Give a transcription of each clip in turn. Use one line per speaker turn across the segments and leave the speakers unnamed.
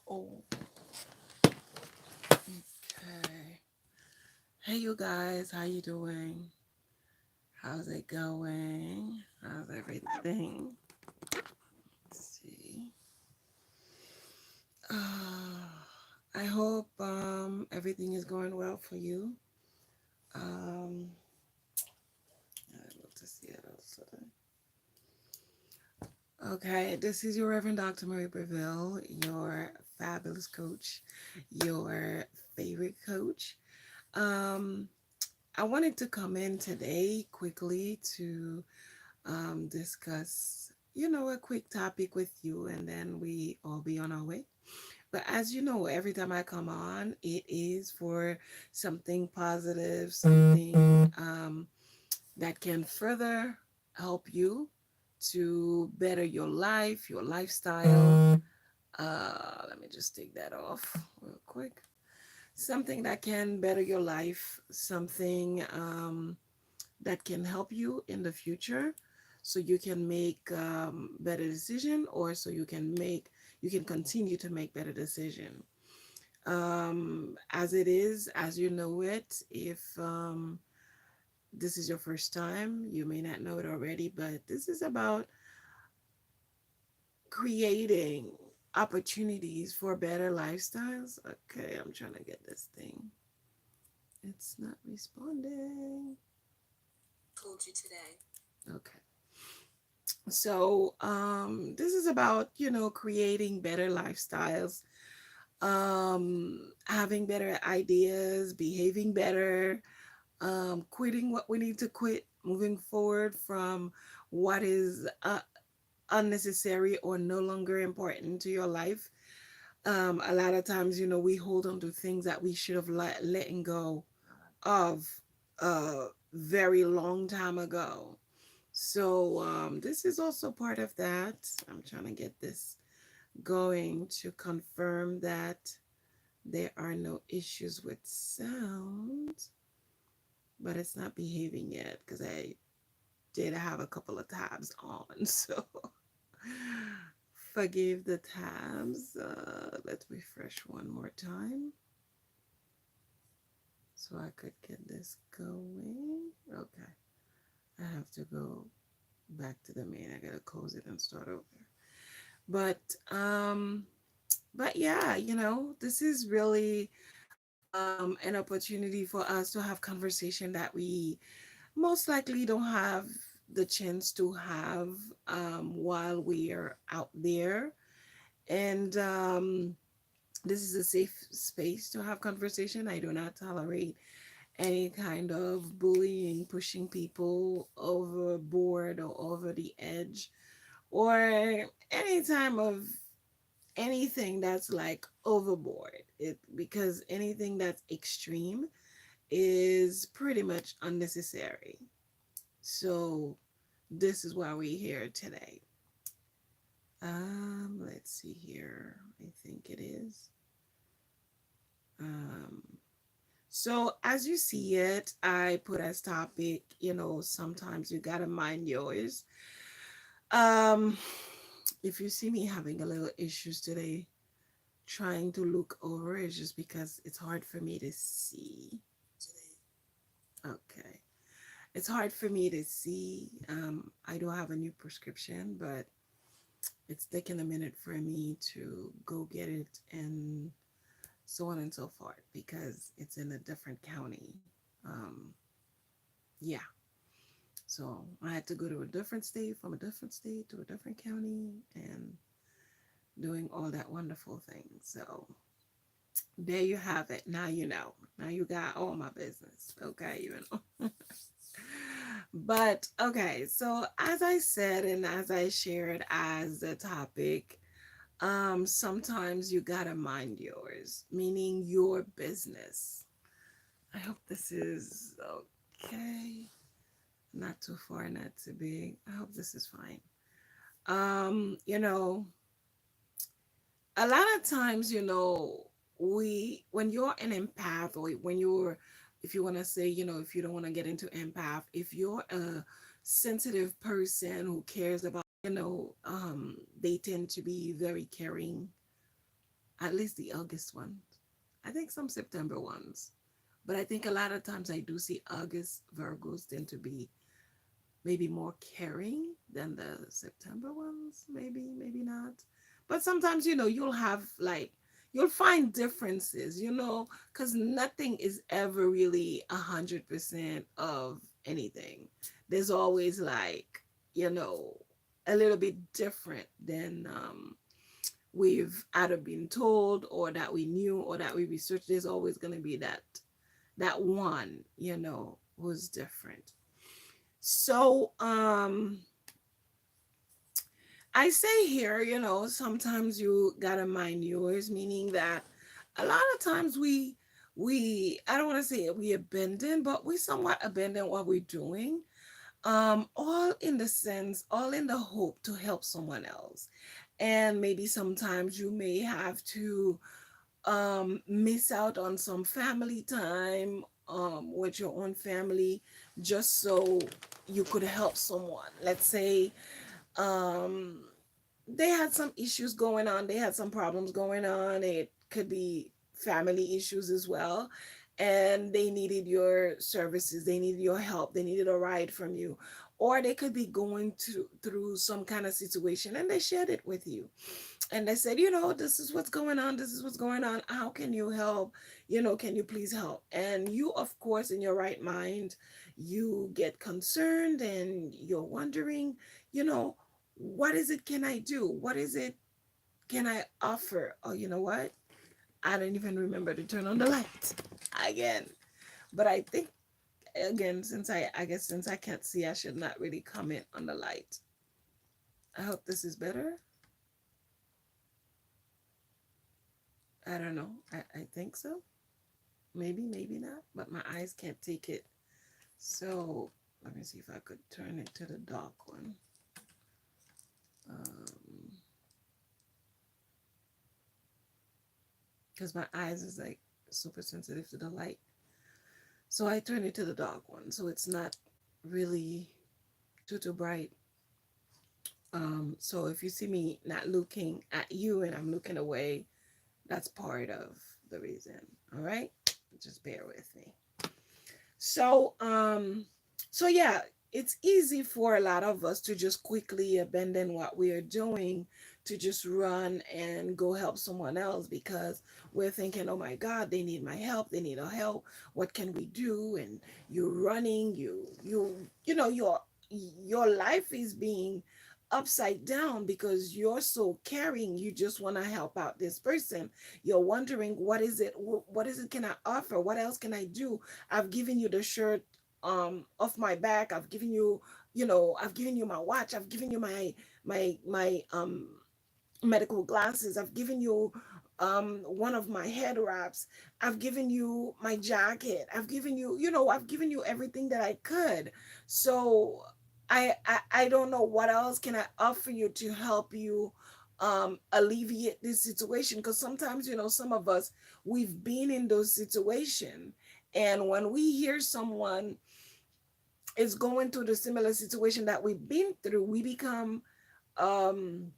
Oh, okay. Hey, you guys, how you doing? How's it going? How's everything? Let's see. Uh, I hope everything is going well for you. Um, I able to see it also. Okay, this is your Reverend Dr. Marie Breville, your fabulous coach, your favorite coach. Um, I wanted to come in today quickly to discuss, a quick topic with you, and then we all be on our way. But as you know, every time I come on, it is for something positive, something that can further help you to better your life, your lifestyle. Let me just take that off real quick. Something that can better your life, something that can help you in the future so you can make better decision, or so you can continue to make better decision. As it is, as you know it, if this is your first time, you may not know it already, but this is about creating opportunities for better lifestyles. Okay, I'm trying to get this thing. It's not responding. Told you today. Okay. So, this is about, creating better lifestyles, having better ideas, behaving better, quitting what we need to quit, moving forward from what is unnecessary or no longer important to your life. A lot of times, we hold on to things that we should have letting go of a very long time ago. So this is also part of that. I'm trying to get this going to confirm that there are no issues with sound, but it's not behaving yet because I did have a couple of tabs on. So forgive the tabs. Let's refresh one more time so I could get this going. Okay. I have to go back to the main. I gotta close it and start over. But but yeah, this is really an opportunity for us to have conversation that we most likely don't have the chance to have while we are out there. And this is a safe space to have conversation. I do not tolerate any kind of bullying, pushing people overboard or over the edge, or any time of anything that's like overboard. It because anything that's extreme is pretty much unnecessary. So this is why we're here today. Let's see here. I think it is. Um, so as you see it, I put as topic, sometimes you gotta mind yours. Um, if you see me having a little issues today, trying to look over, it's just because it's hard for me to see. Okay. It's hard for me to see. I do have a new prescription, but it's taken a minute for me to go get it and so on and so forth because it's in a different county. Um, yeah. So I had to go to a different state, from a different state to a different county, and doing all that wonderful thing. So there you have it. Now you know. Now you got all my business. Okay, But okay, so as I said and as I shared as the topic, sometimes you gotta mind yours, meaning your business. I hope this is okay. Not too far, not too big. I hope this is fine. Um, you know, a lot of times, we when you're an empath, or when you're, if you want to say, if you don't want to get into empath, if you're a sensitive person who cares about, they tend to be very caring, at least the August ones. I think some September ones. But I think a lot of times I do see August Virgos tend to be maybe more caring than the September ones. Maybe, maybe not. But sometimes, you'll have like, you'll find differences, because nothing is ever really 100% of anything. There's always like, you know, a little bit different than we've either been told or that we knew or that we researched. There's always going to be that one, who's different. So, I say here, sometimes you gotta mind yours, meaning that a lot of times we I don't want to say we abandon, but we somewhat abandon what we're doing. All in the sense, all in the hope to help someone else. And maybe sometimes you may have to miss out on some family time with your own family just so you could help someone. Let's say um, they had some issues going on, they had some problems going on. It could be family issues as well. And they needed your services, they needed your help, they needed a ride from you. Or they could be going through some kind of situation and they shared it with you and they said, this is what's going on, this is what's going on, how can you help, can you please help? And you, of course, in your right mind, you get concerned and you're wondering, you know what is it can I do, what is it can I offer? Oh, you know what, I don't even remember to turn on the light again. But I think, again, since I can't see, I should not really comment on the light. I hope this is better. I don't know. I think so. Maybe, maybe not. But my eyes can't take it. So let me see if I could turn it to the dark one. Because my eyes is like super sensitive to the light. So I turn it to the dark one. So it's not really too bright. So if you see me not looking at you and I'm looking away, that's part of the reason. All right. Just bear with me. So, yeah, it's easy for a lot of us to just quickly abandon what we are doing to just run and go help someone else because we're thinking, oh my God, they need my help, they need our help. What can we do? And you're running, your life is being upside down because you're so caring, you just want to help out this person. You're wondering, what is it can I offer, what else can I do? I've given you the shirt off my back, I've given you my watch, I've given you my medical glasses, I've given you one of my head wraps, I've given you my jacket, I've given you everything that I could. So I don't know what else can I offer you to help you alleviate this situation, because sometimes, some of us, we've been in those situations, and when we hear someone is going through the similar situation that we've been through, we become um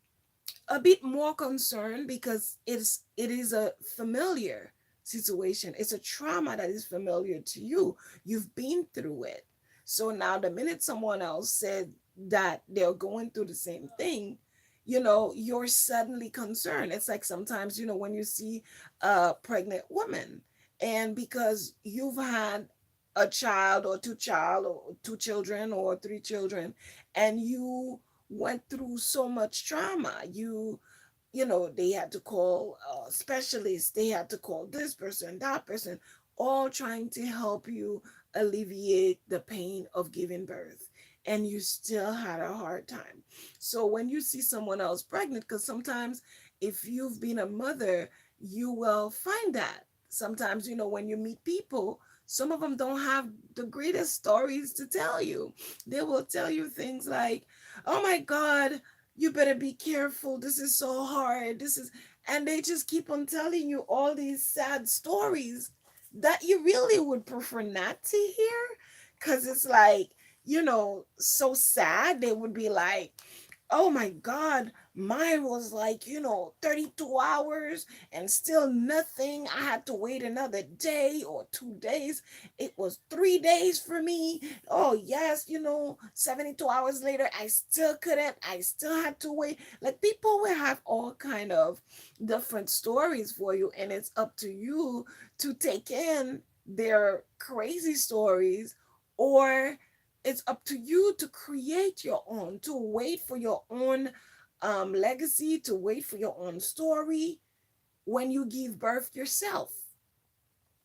a bit more concerned because it is a familiar situation. It's a trauma that is familiar to you. You've been through it. So now the minute someone else said that they're going through the same thing, you're suddenly concerned. It's like sometimes, when you see a pregnant woman, and because you've had a child or two children or three children, and you went through so much trauma. They had to call specialists, they had to call this person, that person, all trying to help you alleviate the pain of giving birth. And you still had a hard time. So when you see someone else pregnant, because sometimes if you've been a mother, you will find that. Sometimes, when you meet people, some of them don't have the greatest stories to tell you. They will tell you things like, oh my God, you better be careful. This is so hard. And they just keep on telling you all these sad stories that you really would prefer not to hear. Cause it's like, so sad. They would be like, oh my God, Mine was like, 32 hours and still nothing. I had to wait another day or 2 days. It was 3 days for me. Oh, yes, 72 hours later, I still couldn't. I still had to wait. Like, people will have all kind of different stories for you, and it's up to you to take in their crazy stories, or it's up to you to create your own, to wait for your own legacy, to wait for your own story when you give birth yourself.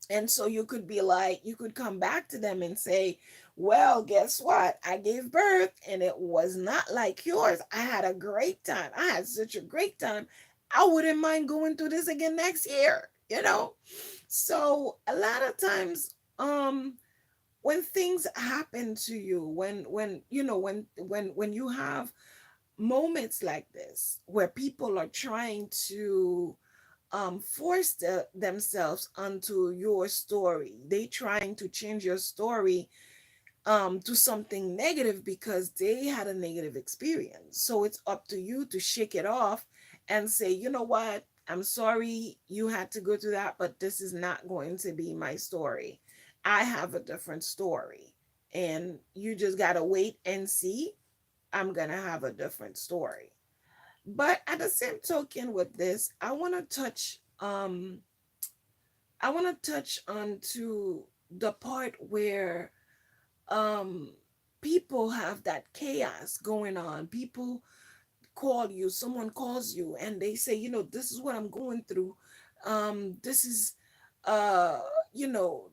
And so you could be like, you could come back to them and say, well, guess what? I gave birth and it was not like yours. I had a great time. I had such a great time. I wouldn't mind going through this again next year. So a lot of times, when things happen to you, when you have moments like this where people are trying to force themselves onto your story, they trying to change your story to something negative because they had a negative experience. So it's up to you to shake it off and say, you know what, I'm sorry you had to go through that, but this is not going to be my story. I have a different story, and you just got to wait and see. I'm going to have a different story. But at the same token with this, I want to touch on to the part where um people have that chaos going on. People call you, someone calls you and they say, this is what I'm going through. This is uh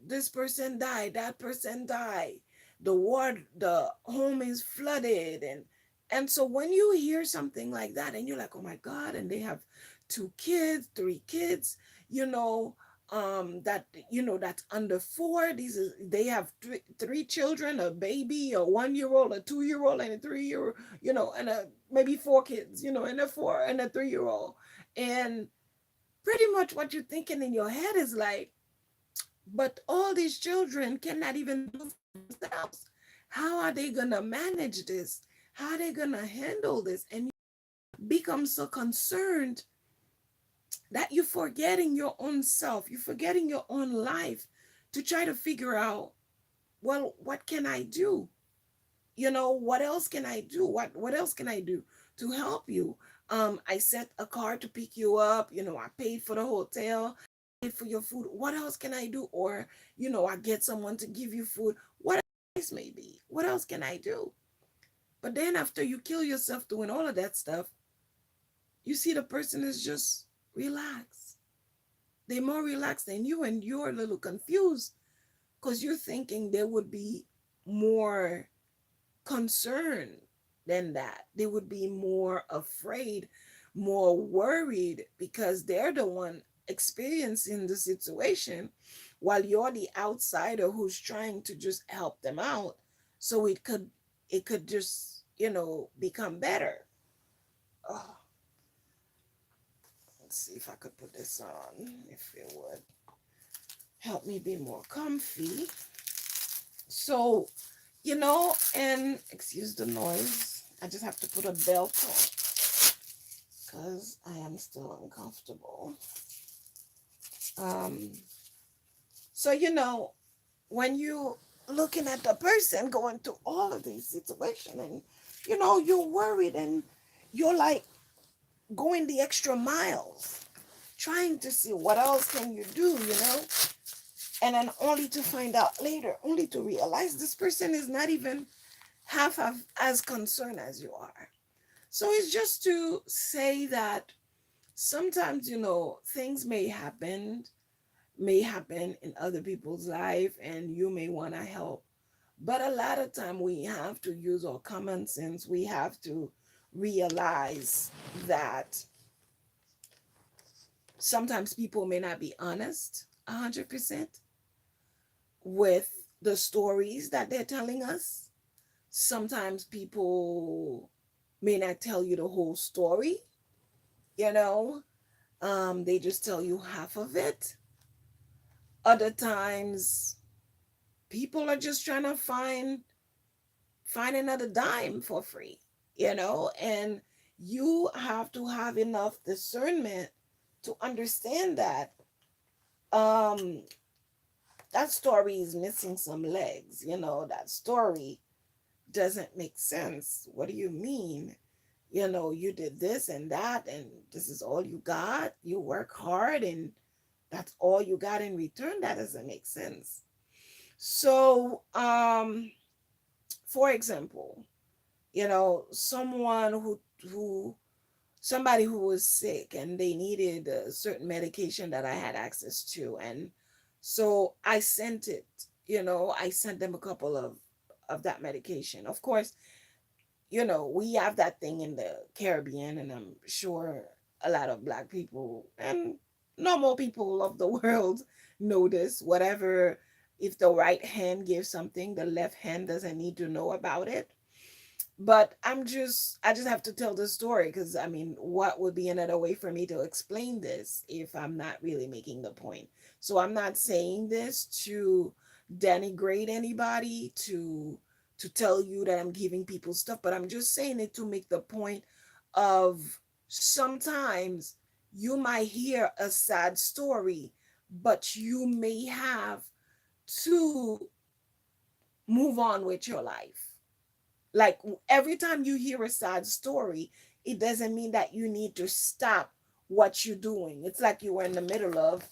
this person died, that person died, the home is flooded, and so when you hear something like that and you're like, oh my God, and they have 2 kids, 3 kids, you know that that's under 4. They have three children, a baby, a 1-year-old, a 2-year-old, and a 3-year, and maybe 4 kids, and a 4 and a 3-year-old. And pretty much what you're thinking in your head is like, but all these children cannot even do for themselves. How are they gonna manage this? How are they gonna handle this? And you become so concerned that you're forgetting your own self, you're forgetting your own life to try to figure out, well, what can I do? What else can I do? What else can I do to help you? I sent a car to pick you up, I paid for the hotel, paid for your food. What else can I do? Or, I get someone to give you food. What else may be? What else can I do? But then after you kill yourself doing all of that stuff, you see the person is just relaxed. They're more relaxed than you, and you're a little confused because you're thinking they would be more concerned than that. They would be more afraid, more worried because they're the one experiencing the situation while you're the outsider who's trying to just help them out so it could just, become better. Oh, let's see if I could put this on, if it would help me be more comfy. So, and excuse the noise. I just have to put a belt on because I am still uncomfortable. Um, so, when you looking at the person going through all of these situations and, you're worried and you're like going the extra miles, trying to see what else can you do. And then only to find out later, only to realize this person is not even half of as concerned as you are. So it's just to say that sometimes, things may happen in other people's life and you may want to help. But a lot of time we have to use our common sense. We have to realize that sometimes people may not be honest 100% with the stories that they're telling us. Sometimes people may not tell you the whole story, you know. They just tell you half of it. Other times people are just trying to find another dime for free, and You have to have enough discernment to understand that um that story is missing some legs. That story doesn't make sense. What do you mean? You did this and that, and this is all you got. You work hard, and that's all you got in return. That doesn't make sense. So, for example, someone who somebody who was sick and they needed a certain medication that I had access to, and so I sent it. I sent them a couple of that medication. Of course, we have that thing in the Caribbean, and I'm sure a lot of Black people and normal people of the world know this. Whatever, if the right hand gives something, the left hand doesn't need to know about it. But I just have to tell the story, because I mean, what would be another way for me to explain this if I'm not really making the point? So I'm not saying this to denigrate anybody, to tell you that I'm giving people stuff, but I'm just saying it to make the point of sometimes you might hear a sad story, but you may have to move on with your life. Like, every time you hear a sad story, it doesn't mean that you need to stop what you're doing. It's like you were in the middle of,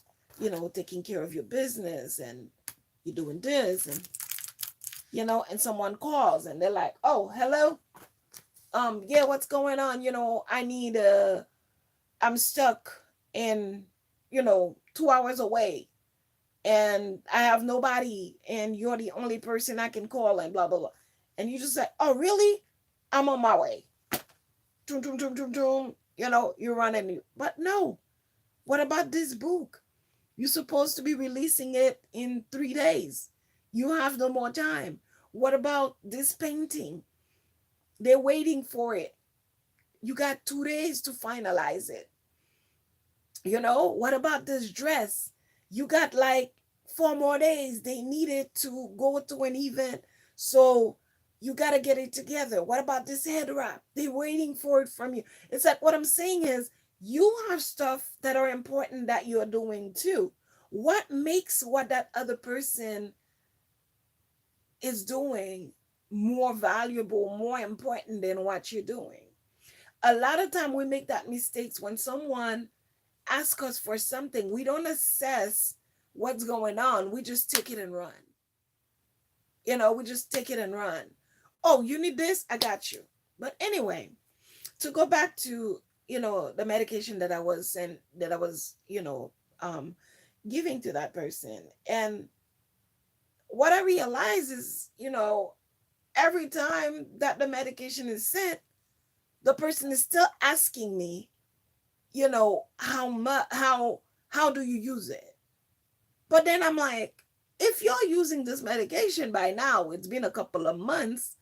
taking care of your business, and you're doing this, and someone calls and they're like, "Oh, hello. Yeah, what's going on? I'm stuck in, 2 hours away, and I have nobody, and you're the only person I can call, and blah blah blah." And you just say, "Oh, really? I'm on my way." Toom, toom, toom, toom, toom. You're running. But no, what about this book? You're supposed to be releasing it in 3 days. You have no more time. What about this painting? They're waiting for it. You got 2 days to finalize it. What about this dress? You got like 4 more days. They need it to go to an event. So you got to get it together. What about this head wrap? They're waiting for it from you. It's like, what I'm saying is, you have stuff that are important that you're doing too. What makes what that other person is doing more valuable, more important than what you're doing? A lot of time we make that mistakes when someone asks us for something. We don't assess what's going on. We just take it and run. We just take it and run. Oh, you need this? I got you. But anyway, to go back to, the medication that I was, giving to that person. And what I realize is, every time that the medication is sent, the person is still asking me, how much, how do you use it? But then I'm like, if you're using this medication by now, it's been a couple of months,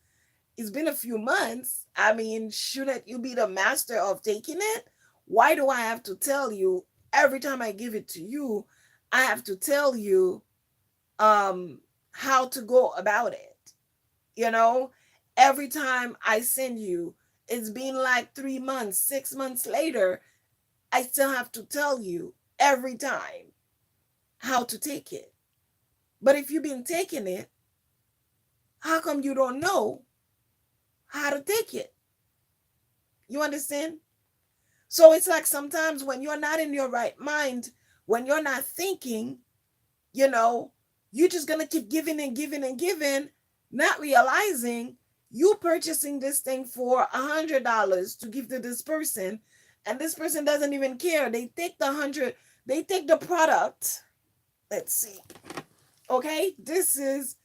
it's been a few months. I mean, shouldn't you be the master of taking it? Why do I have to tell you every time I give it to you? I have to tell you how to go about it. You know, every time I send you, it's been like 3 months, 6 months later, I still have to tell you every time how to take it. But if you've been taking it, how come you don't know how to take it? You understand? So it's like sometimes when you're not in your right mind, when you're not thinking, you know, you're just going to keep giving and giving and giving, not realizing you purchasing this thing for $100 to give to this person, and this person doesn't even care. They take they take the product. Let's see. Okay, this is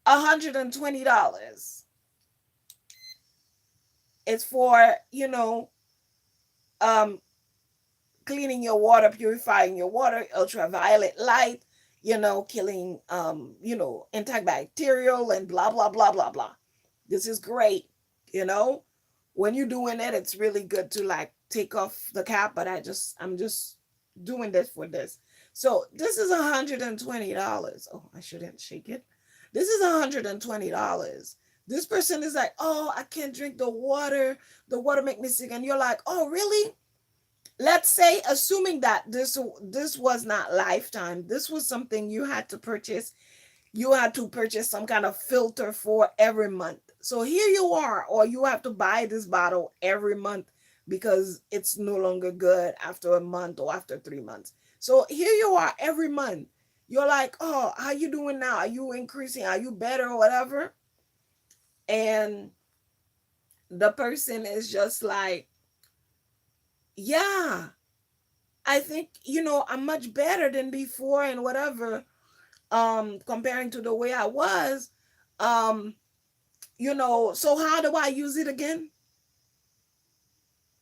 $120. It's for, um, cleaning your water, purifying your water, ultraviolet light, killing, antibacterial and blah, blah, blah, blah, blah. This is great. You know, when you're doing it, it's really good to like take off the cap, but I'm just doing this for this. So this is $120. Oh, I shouldn't shake it. This is $120 This person is like, oh, I can't drink the water. The water make me sick. And you're like, oh, really? Let's say, assuming that this was not lifetime, this was something you had to purchase. You had to purchase some kind of filter for every month. So here you are, or you have to buy this bottle every month because it's no longer good after a month or after 3 months. So here you are every month. You're like, oh, how you doing now? Are you increasing? Are you better or whatever? And the person is just like, yeah, I think, I'm much better than before and whatever, comparing to the way I was. Um, so how do I use it again?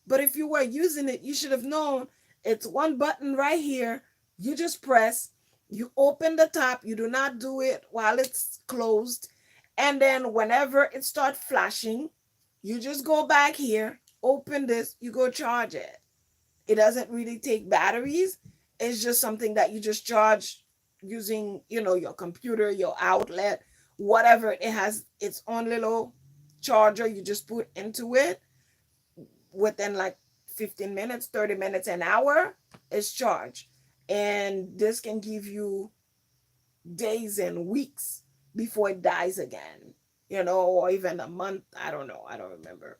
But if you were using it, you should have known it's one button right here. You just press, you open the top, you do not do it while it's closed. And then whenever it starts flashing, you just go back here, open this, you go charge it. It doesn't really take batteries. It's just something that you just charge using, your computer, your outlet, whatever. It has its own little charger you just put into it. Within like 15 minutes, 30 minutes, an hour, it's charged. And this can give you days and weeks before it dies again, or even a month. I don't know. I don't remember.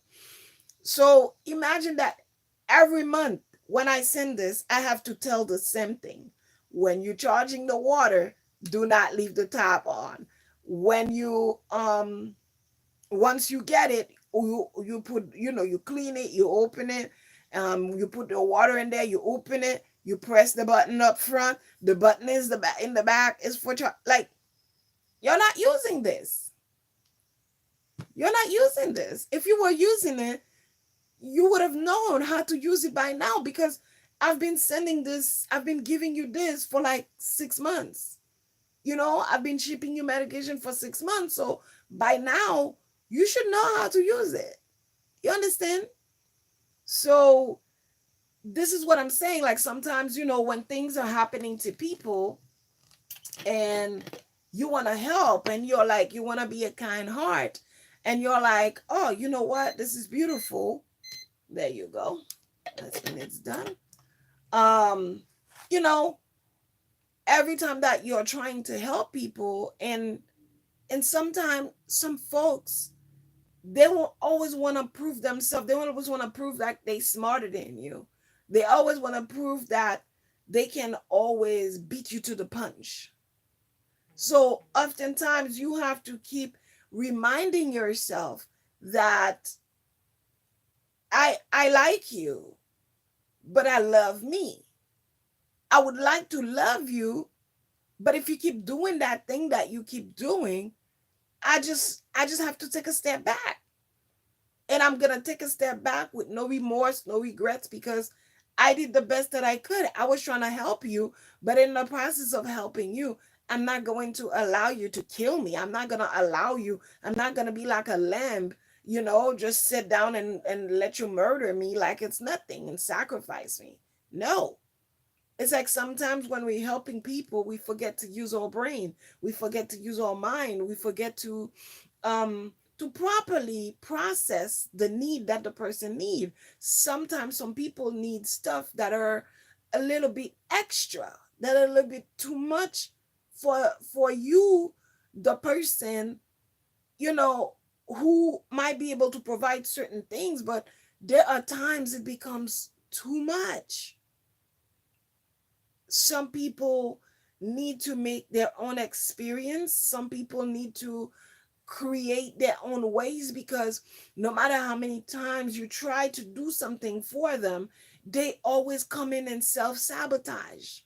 So imagine that every month when I send this, I have to tell the same thing. When you're charging the water, do not leave the tap on. When you once you get it, you put, you clean it, you open it, you put the water in there, you open it, you press the button up front. The button is the back in the back is for like, you're not using this. You're not using this. If you were using it, you would have known how to use it by now, because I've been giving you this for like 6 months. I've been shipping you medication for 6 months. So by now, you should know how to use it. You understand? So this is what I'm saying. Like sometimes, when things are happening to people and you want to help and you're like, you want to be a kind heart and you're like, oh, you know what? This is beautiful. There you go. That's when it's done. Um, you know, every time that you're trying to help people, and sometimes some folks, they will always want to prove themselves. They always want to prove that they smarter than you. They always want to prove that they can always beat you to the punch. So oftentimes you have to keep reminding yourself that I like you, but I love me. I would like to love you, but if you keep doing that thing that you keep doing, I just have to take a step back. And I'm going to take a step back with no remorse, no regrets, because I did the best that I could. I was trying to help you, but in the process of helping you, I'm not going to allow you to kill me. I'm not going to allow you. I'm not going to be like a lamb, just sit down and let you murder me like it's nothing and sacrifice me. No. It's like sometimes when we're helping people, we forget to use our brain. We forget to use our mind. We forget to properly process the need that the person need. Sometimes some people need stuff that are a little bit extra, that are a little bit too much for you, the person, you know, who might be able to provide certain things, but there are times it becomes too much. Some people need to make their own experience. Some people need to create their own ways, because no matter how many times you try to do something for them, they always come in and self-sabotage.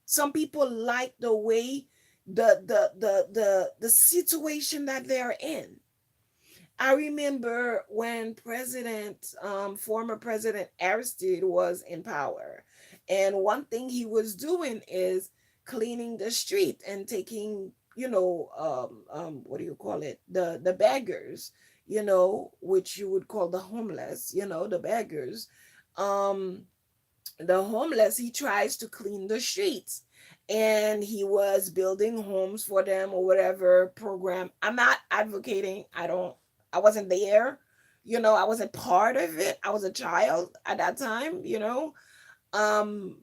Some people like the way the situation that they're in. I remember when former President Aristide was in power, and one thing he was doing is cleaning the street and taking, what do you call it? The beggars, which you would call the homeless, the beggars. Um, the homeless, he tries to clean the streets. and he was building homes for them or whatever program. I'm not advocating. I wasn't there. I wasn't part of it. I was a child at that time. Um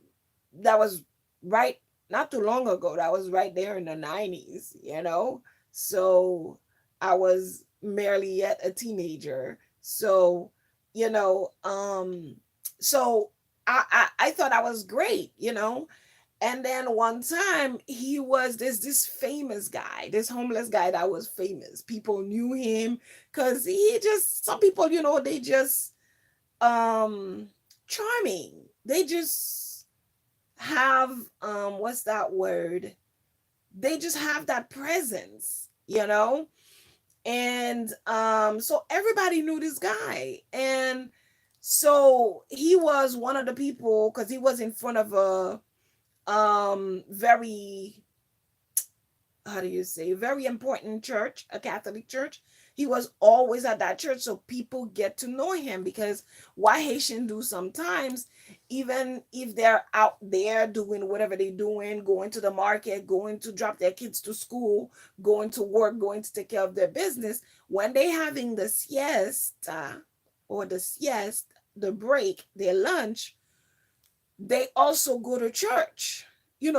that was right not too long ago. That was right there in the 90s. So I was merely yet a teenager. So, you know, so I thought I was great. And then one time he was this famous guy, this homeless guy that was famous. People knew him because he just some people, they just charming. They just have what's that word? They just have that presence. And so everybody knew this guy. And so he was one of the people because he was in front of a very, how do you say, very important church, a Catholic church. He was always at that church, so people get to know him. Because what Haitian do sometimes, even if they're out there doing whatever they're doing, going to the market, going to drop their kids to school, going to work, going to take care of their business, when they having the siesta or the sieste, the break, their lunch, they also go to church.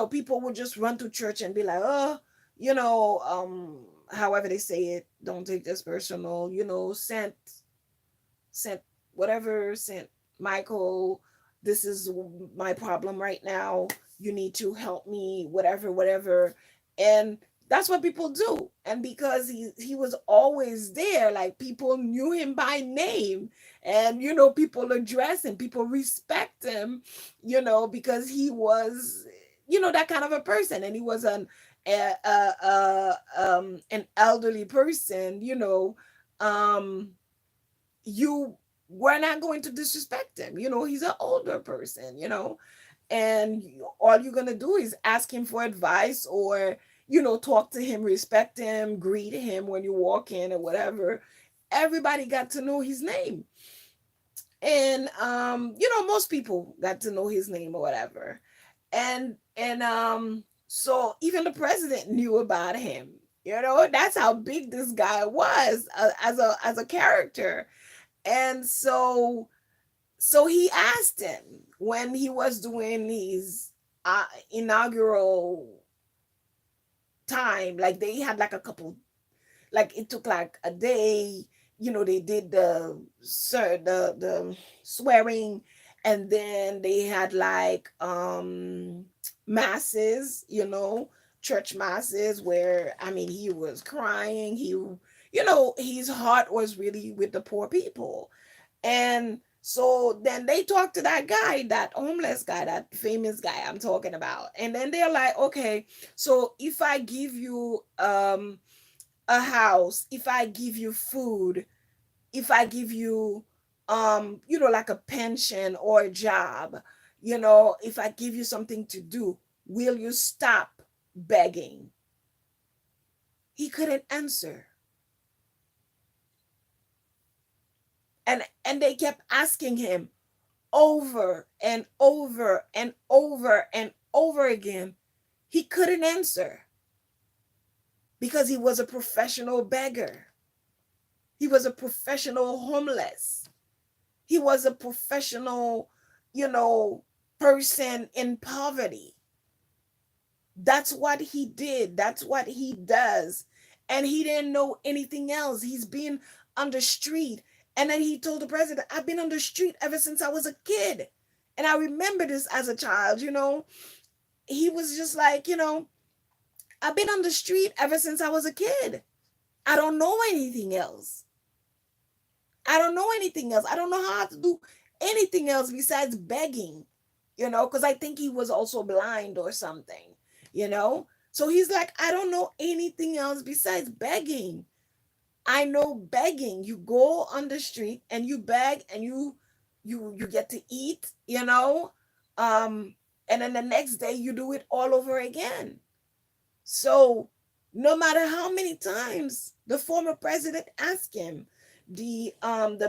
People would just run to church and be like, oh, you know, um, however they say it, don't take this personal, Saint whatever, Saint Michael, this is my problem right now. You need to help me, whatever, whatever. And that's what people do. And because he was always there, like people knew him by name. And people address him, people respect him, because he was, that kind of a person. And he was an elderly person. Um you were not going to disrespect him. He's an older person. And all you're going to do is ask him for advice, or talk to him, respect him, greet him when you walk in or whatever. Everybody got to know his name. And most people got to know his name or whatever. And so even the president knew about him. That's how big this guy was, as a character. And so he asked him when he was doing his inaugural time. Like, they had like a couple, like it took like a day. They did the swearing, and then they had like masses, church masses, where, I mean, he was crying. His heart was really with the poor people. And so then they talked to that guy, that homeless guy, that famous guy I'm talking about. And then they're like, okay, so if I give you a house, if I give you food, if I give you like a pension or a job, if I give you something to do, will you stop begging? He couldn't answer. And they kept asking him over and over and over and over again. He couldn't answer because he was a professional beggar. He was a professional homeless. He was a professional, you know, person in poverty. That's what he did. That's what he does. And he didn't know anything else. He's been on the street. And then he told the president, I've been on the street ever since I was a kid. And I remember this as a child. He was just like, I've been on the street ever since I was a kid. I don't know anything else. I don't know anything else. I don't know how to do anything else besides begging, because I think he was also blind or something. So he's like, I don't know anything else besides begging. I know begging. You go on the street and you beg, and you get to eat. Um, and then the next day you do it all over again. So no matter how many times the former president asked him, the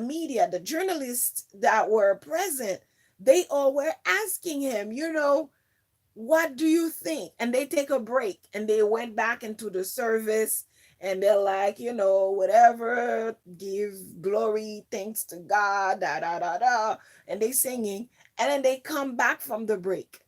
media, the journalists that were present, they all were asking him, What do you think? And they take a break and they went back into the service and they're like, whatever, give glory, thanks to God, da da da da. And they singing. And then they come back from the break,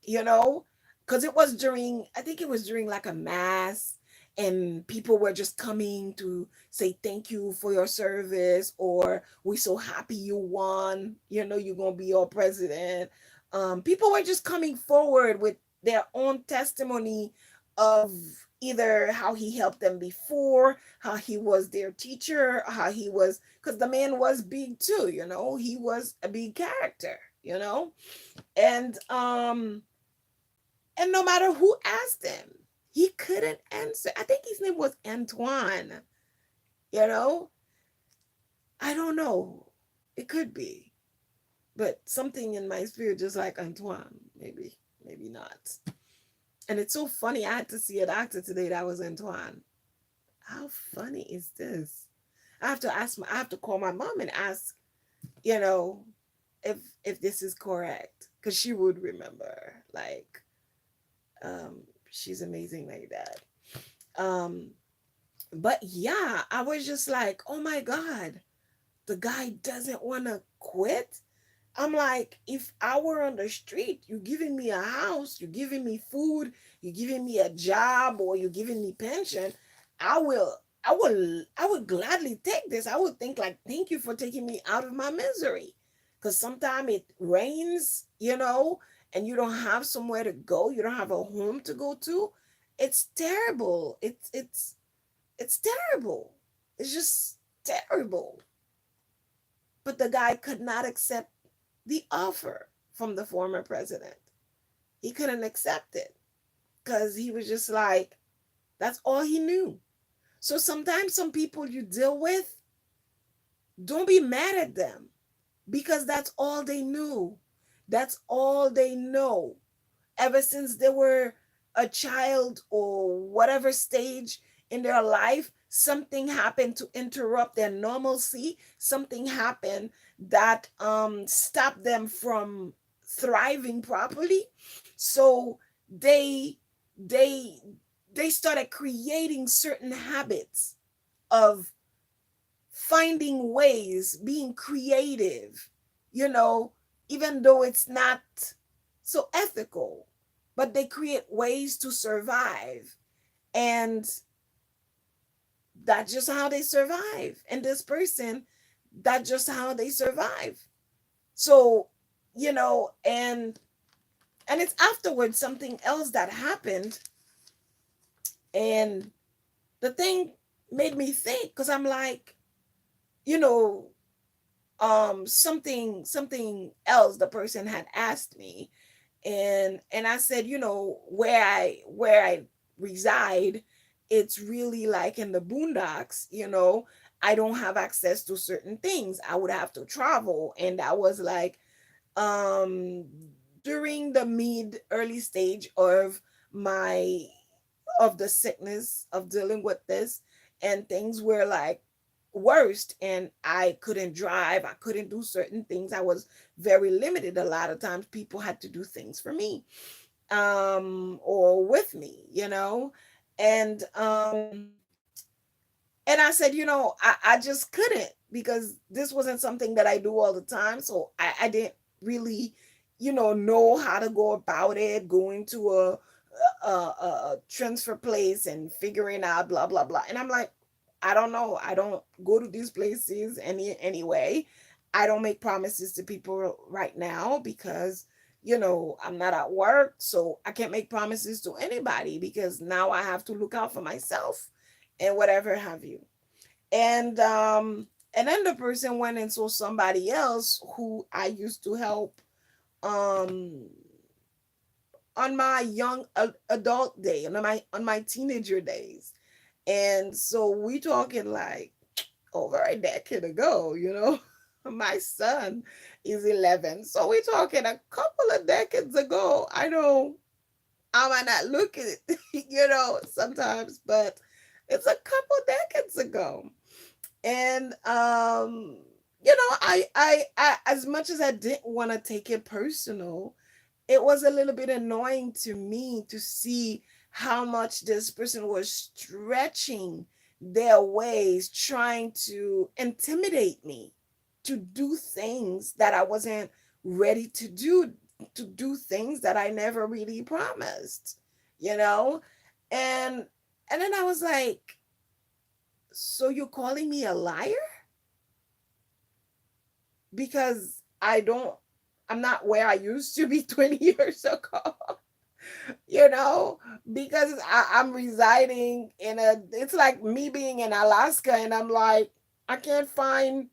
you know? Because it was during, I think it was during like a mass, and people were just coming to say thank you for your service, or we're so happy you won, you're gonna be our president. People were just coming forward with their own testimony of either how he helped them before, how he was their teacher, how he was, because the man was big too, he was a big character, and no matter who asked him, he couldn't answer. I think his name was Antoine, you know. I don't know. It could be, but something in my spirit just like Antoine, maybe not. And it's so funny. I had to see a doctor today that was Antoine. How funny is this? I have to call my mom and ask, you know, if this is correct, because she would remember. Like, um, she's amazing like that. But yeah, I was just like, oh my God, the guy doesn't want to quit. I'm like, if I were on the street, you're giving me a house, you're giving me food, you're giving me a job, or you're giving me pension, I will, I would gladly take this. I would think like, thank you for taking me out of my misery. Because sometimes it rains, and you don't have somewhere to go, you don't have a home to go to. It's terrible. It's terrible. It's just terrible. But the guy could not accept the offer from the former president. He couldn't accept it because he was just like, that's all he knew. So sometimes some people you deal with, don't be mad at them because that's all they knew. That's all they know. Ever since they were a child or whatever stage in their life, something happened to interrupt their normalcy. Something happened that stopped them from thriving properly. So they they they started creating certain habits of finding ways, being creative, you know, even though it's not so ethical, but they create ways to survive. And that's just how they survive. And this person, that's just how they survive. So, and it's afterwards something else that happened. And the thing made me think, because I'm like, you know, something else the person had asked me, and I said, where I reside, it's really like in the boondocks. I don't have access to certain things. I would have to travel. And I was like, um during the mid early stage my of the sickness of dealing with this, and things were like worst, and I couldn't drive, I couldn't do certain things, I was very limited. A lot of times people had to do things for me, or with me, and I said, I just couldn't, because this wasn't something that I do all the time. So I didn't really, know how to go about it, going to a transfer place and figuring out blah, blah, blah. And I'm like, I don't know. I don't go to these places anyway. I don't make promises to people right now because, I'm not at work. So I can't make promises to anybody because now I have to look out for myself and whatever have you. And then the person went and saw somebody else who I used to help um on my young adult day, on my teenager days. And so we talking like over a decade ago. My son is 11, so we talking a couple of decades ago. I know I might not look at it, sometimes, but it's a couple decades ago. And I as much as I didn't want to take it personal, it was a little bit annoying to me to see how much this person was stretching their ways, trying to intimidate me to do things that I wasn't ready to do things that I never really promised, you know? And and then I was like, so you're calling me a liar because I'm not where I used to be 20 years ago. You know, because I'm residing in it's like me being in Alaska and I'm like, I can't find,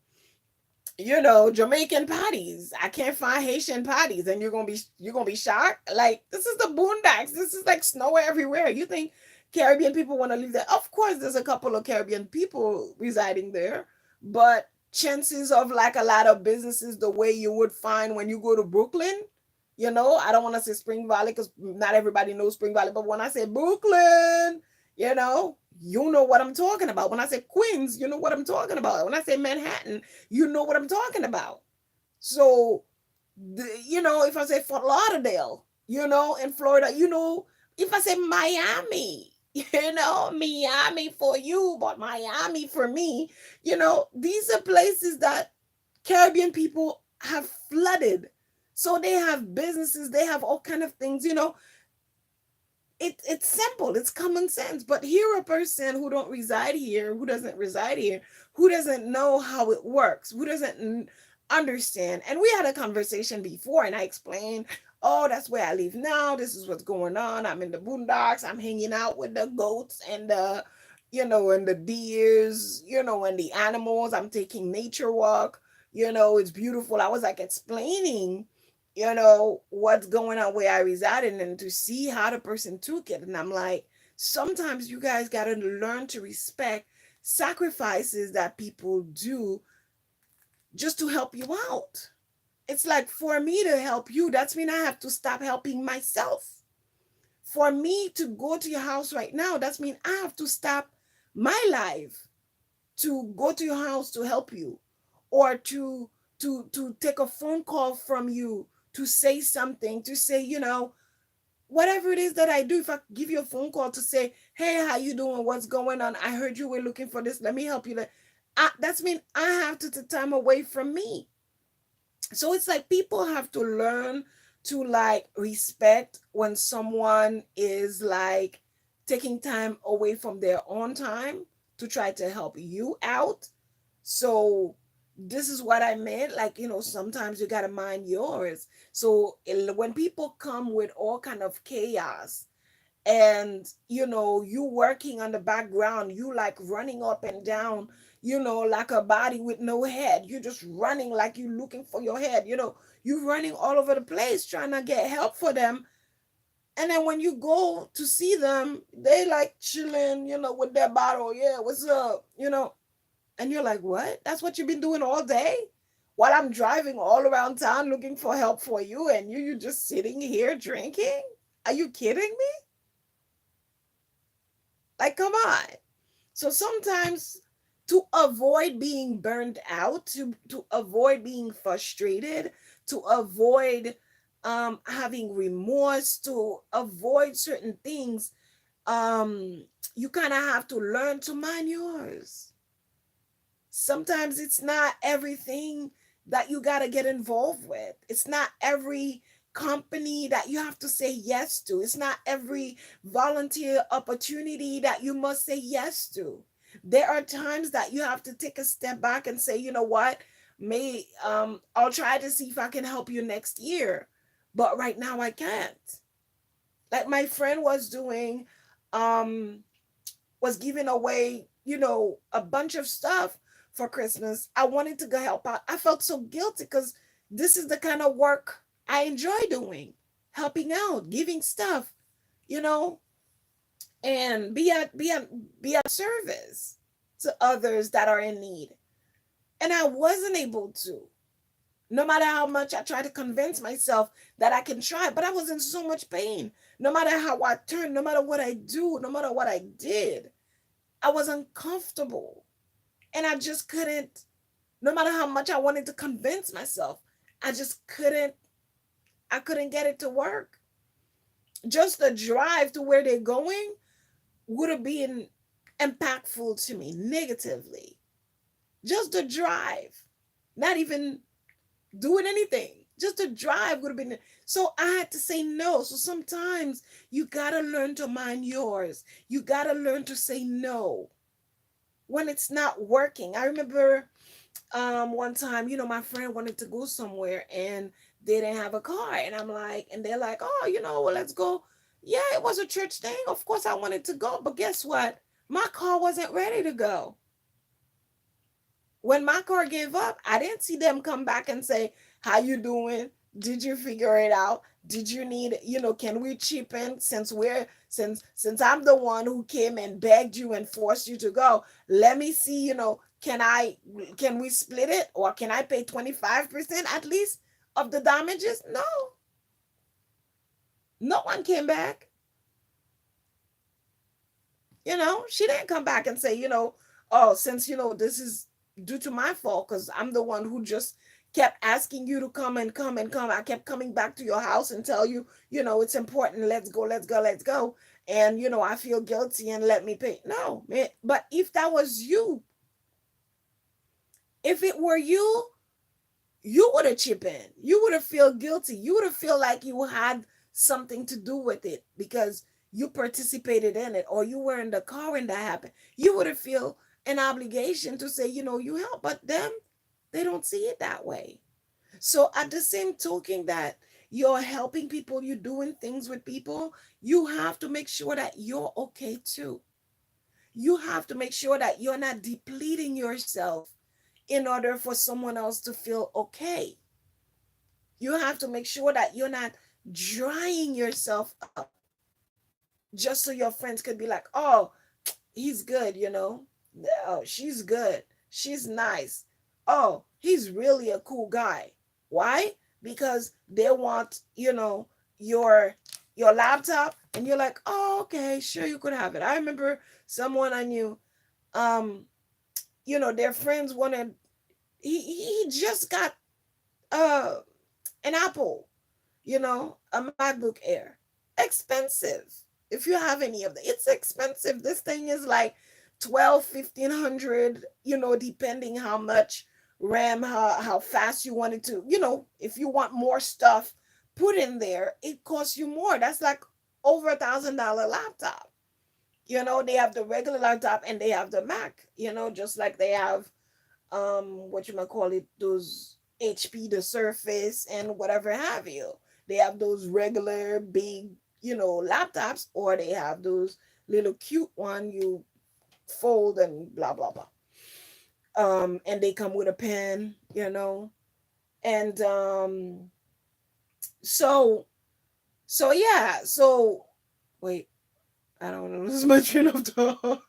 Jamaican patties. I can't find Haitian patties. And you're gonna be shocked. Like, this is the boondocks. This is like snow everywhere. You think Caribbean people want to live there? Of course, there's a couple of Caribbean people residing there, but chances of like a lot of businesses the way you would find when you go to Brooklyn, I don't want to say Spring Valley because not everybody knows Spring Valley, but when I say Brooklyn, you know what I'm talking about. When I say Queens, you know what I'm talking about. When I say Manhattan, you know what I'm talking about. So, if I say Fort Lauderdale, in Florida, if I say Miami, Miami for you, but Miami for me, these are places that Caribbean people have flooded. So they have businesses, they have all kind of things, it's simple, it's common sense. But here, a person who don't reside here, who doesn't reside here, who doesn't know how it works, who doesn't understand. And we had a conversation before and I explained, oh, that's where I live now, this is what's going on, I'm in the boondocks, I'm hanging out with the goats and the deers, and the animals, I'm taking nature walk, it's beautiful. I was like explaining what's going on where I resided and to see how the person took it. And I'm like, sometimes you guys got to learn to respect sacrifices that people do just to help you out. It's like, for me to help you, that's mean I have to stop helping myself. For me to go to your house right now, that's mean I have to stop my life to go to your house to help you, or to take a phone call from you, to say something, to say, whatever it is that I do. If I give you a phone call to say, hey, how you doing, what's going on, I heard you were looking for this, let me help you, that's mean I have to take time away from me. So it's like people have to learn to like respect when someone is like taking time away from their own time to try to help you out. So this is what I meant. Like, sometimes you gotta mind yours. So when people come with all kind of chaos, and you working on the background, you like running up and down, like a body with no head, you just running like you looking for your head, you running all over the place trying to get help for them. And then when you go to see them, they like chilling, with their bottle. Yeah, what's up, and you're like, what? That's what you've been doing all day while I'm driving all around town looking for help for you, and you just sitting here drinking? Are you kidding me? Like, come on. So sometimes, to avoid being burned out, to avoid being frustrated, to avoid having remorse, to avoid certain things, you kind of have to learn to mind yours. Sometimes it's not everything that you got to get involved with. It's not every company that you have to say yes to. It's not every volunteer opportunity that you must say yes to. There are times that you have to take a step back and say, you know what, may I'll try to see if I can help you next year, but right now I can't. Like my friend was doing, um was giving away, a bunch of stuff for Christmas. I wanted to go help out. I felt so guilty because this is the kind of work I enjoy doing, helping out, giving stuff, you know, and be at service to others that are in need. And I wasn't able to. No matter how much I try to convince myself that I can try, but I was in so much pain. No matter how I turned, no matter what I do, no matter what I did, I was uncomfortable. And I just couldn't, no matter how much I wanted to convince myself, I just couldn't, I couldn't get it to work. Just the drive to where they're going would have been impactful to me negatively. Just the drive, not even doing anything. Just the drive would have been. So I had to say no. So sometimes you gotta learn to mind yours. You gotta learn to say no when it's not working. I remember one time, my friend wanted to go somewhere and they didn't have a car. And I'm like, and they're like, oh, well, let's go. Yeah, it was a church thing. Of course I wanted to go. But guess what? My car wasn't ready to go. When my car gave up, I didn't see them come back and say, how you doing? Did you figure it out? Did you need, can we chip in since I'm the one who came and begged you and forced you to go? Let me see, can we split it, or can I pay 25% at least of the damages? No. No one came back. She didn't come back and say, oh, since this is due to my fault, because I'm the one who just kept asking you to come and come and come. I kept coming back to your house and tell you, it's important. Let's go, let's go, let's go. And I feel guilty and let me pay. No, man. But if that was you, if it were you would have chipped in. You would have feel guilty. You would have feel like you had something to do with it because you participated in it, or you were in the car when that happened. You would have feel an obligation to say, you help. But them, they don't see it that way. So at the same token that you're helping people, you're doing things with people, you have to make sure that you're okay too. You have to make sure that you're not depleting yourself in order for someone else to feel okay. You have to make sure that you're not drying yourself up just so your friends could be like, oh, he's good. Oh, she's good. She's nice. Oh, he's really a cool guy. Why? Because they want, your laptop, and you're like, oh, okay, sure, you could have it. I remember someone I knew, um, their friends wanted, he just got uh an Apple, a MacBook Air. Expensive. If you have any of them, it's expensive. This thing is like 12, 1500, depending how much RAM, how fast you want it to, if you want more stuff put in there, it costs you more. That's like over $1,000 laptop. They have the regular laptop and they have the Mac, just like they have what you might call it, those HP, the Surface, and whatever have you. They have those regular big, laptops, or they have those little cute one you fold and blah blah blah. And they come with a pen, and so yeah. So wait, I don't know. This is my train of thought.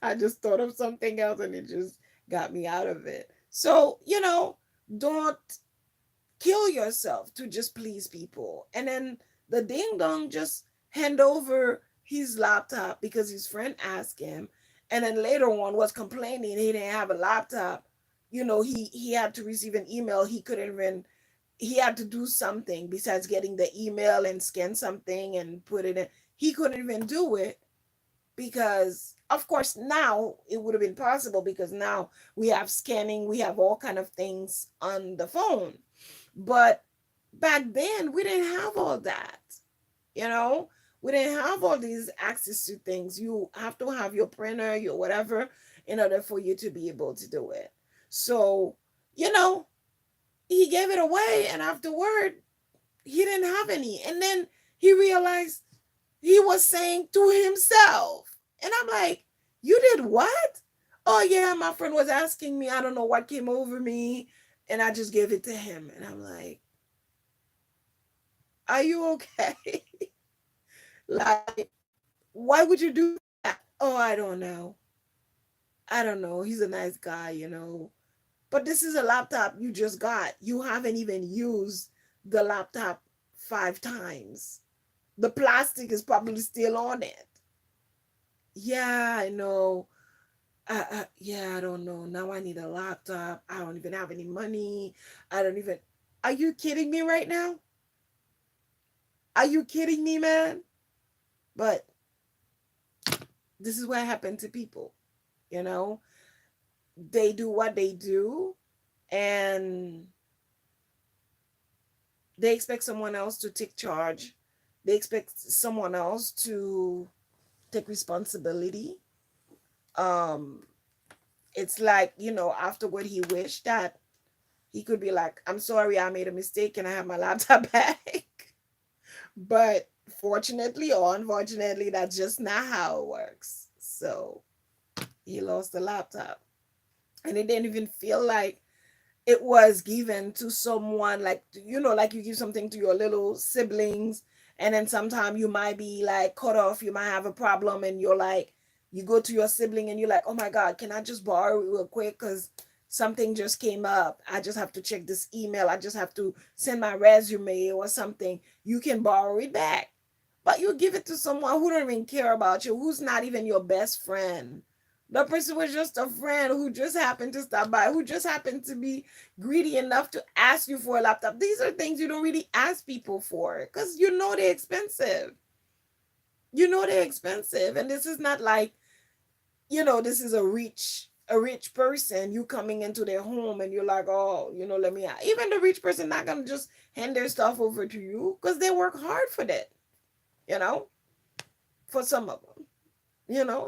I just thought of something else and it just got me out of it. So, don't kill yourself to just please people. And then the ding dong just hand over his laptop because his friend asked him. And then later on was complaining he didn't have a laptop. He had to receive an email. He had to do something besides getting the email and scan something and put it in. He couldn't even do it because of course now it would have been possible because now we have scanning, we have all kind of things on the phone. But back then we didn't have all that. you know we didn't have all these access to things. You have to have your printer, your whatever, in order for you to be able to do it. So you know he gave it away, and afterward he didn't have any. And then he realized he was saying to himself, and I'm like, you did what? Oh yeah, my friend was asking me, I don't know what came over me, and I just gave it to him. And I'm like, are you okay? Like, why would you do that? Oh, I don't know, he's a nice guy. But this is a laptop you just got. You haven't even used the laptop 5 times. The plastic is probably still on it. Yeah, I know. Yeah, I don't know. Now I need a laptop. I don't even have any money. I don't even. Are you kidding me right now? Are you kidding me, man? But this is what happened to people, you know? They do what they do, and they expect someone else to take charge. They expect someone else to take responsibility. Um, it's like, afterward he wished that he could be like, I'm sorry, I made a mistake and I have my laptop back. But fortunately or unfortunately, that's just not how it works. So he lost the laptop. And it didn't even feel like it was given to someone, like, like you give something to your little siblings, and then sometime you might be like cut off, you might have a problem, and you're like, you go to your sibling and you're like, oh my god, can I just borrow it real quick, because something just came up, I just have to check this email, I just have to send my resume or something. You can borrow it back, but you give it to someone who don't even care about you, who's not even your best friend. The person was just a friend who just happened to stop by, who just happened to be greedy enough to ask you for a laptop. These are things you don't really ask people for because you know they're expensive. You know they're expensive. And this is not like, this is a rich person, you coming into their home and you're like, oh, let me out. Even the rich person not gonna just hand their stuff over to you because they work hard for that, you know, for some of them.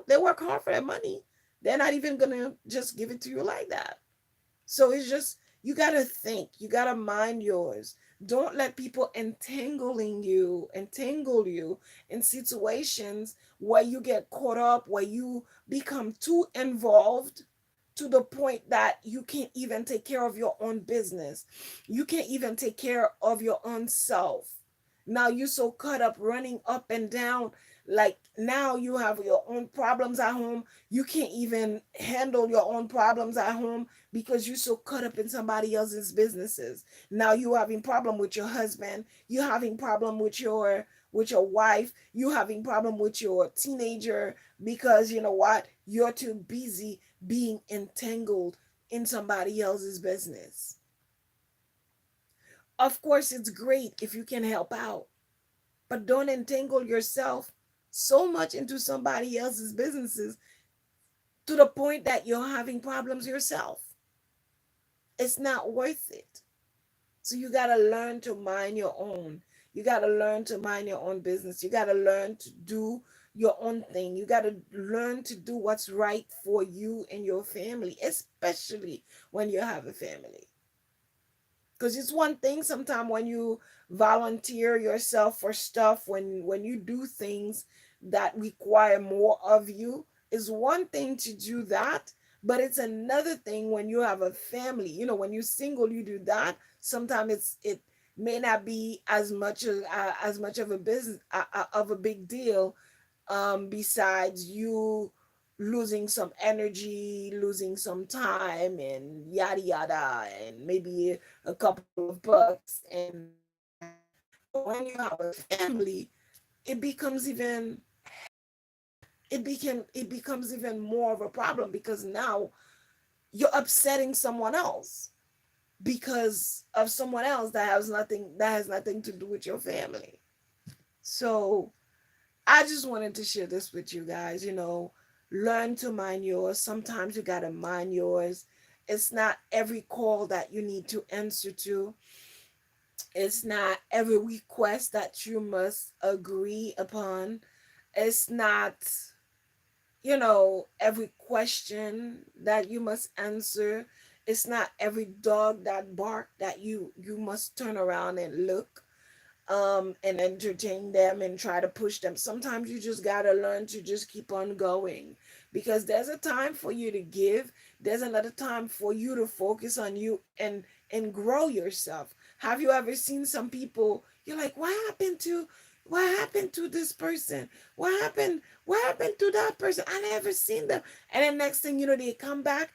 They work hard for their money. They're not even gonna just give it to you like that. So it's just, you gotta think, you gotta mind yours. Don't let people entangle you in situations where you get caught up, where you become too involved to the point that you can't even take care of your own business. You can't even take care of your own self. Now you're so caught up running up and down. Like now you have your own problems at home. You can't even handle your own problems at home because you're so caught up in somebody else's businesses. Now you having problem with your husband. You having problem with your wife. You having problem with your teenager because you know what? You're too busy being entangled in somebody else's business. Of course, it's great if you can help out, but don't entangle yourself so much into somebody else's businesses to the point that you're having problems yourself. It's not worth it. So you got to learn to mind your own. You got to learn to mind your own business. You got to learn to do your own thing. You got to learn to do what's right for you and your family, especially when you have a family. Because it's one thing sometimes when you volunteer yourself for stuff, when you do things that require more of you, is one thing to do that. But it's another thing when you have a family. When you're single, you do that. Sometimes it may not be as much of a business of a big deal, besides you losing some energy, losing some time, and yada yada, and maybe a couple of bucks and all that. But when you have a family, it becomes even it becomes even more of a problem because now you're upsetting someone else because of someone else that has nothing to do with your family. So I just wanted to share this with you guys. Learn to mind yours. Sometimes you got to mind yours. It's not every call that you need to answer to. It's not every request that you must agree upon. It's not, every question that you must answer. It's not every dog that bark that you must turn around and look, and entertain them and try to push them. Sometimes you just got to learn to just keep on going because there's a time for you to give. There's another time for you to focus on you and grow yourself. Have you ever seen some people, you're like, what happened to this person? What happened to that person? I never seen them. And then next thing you know, they come back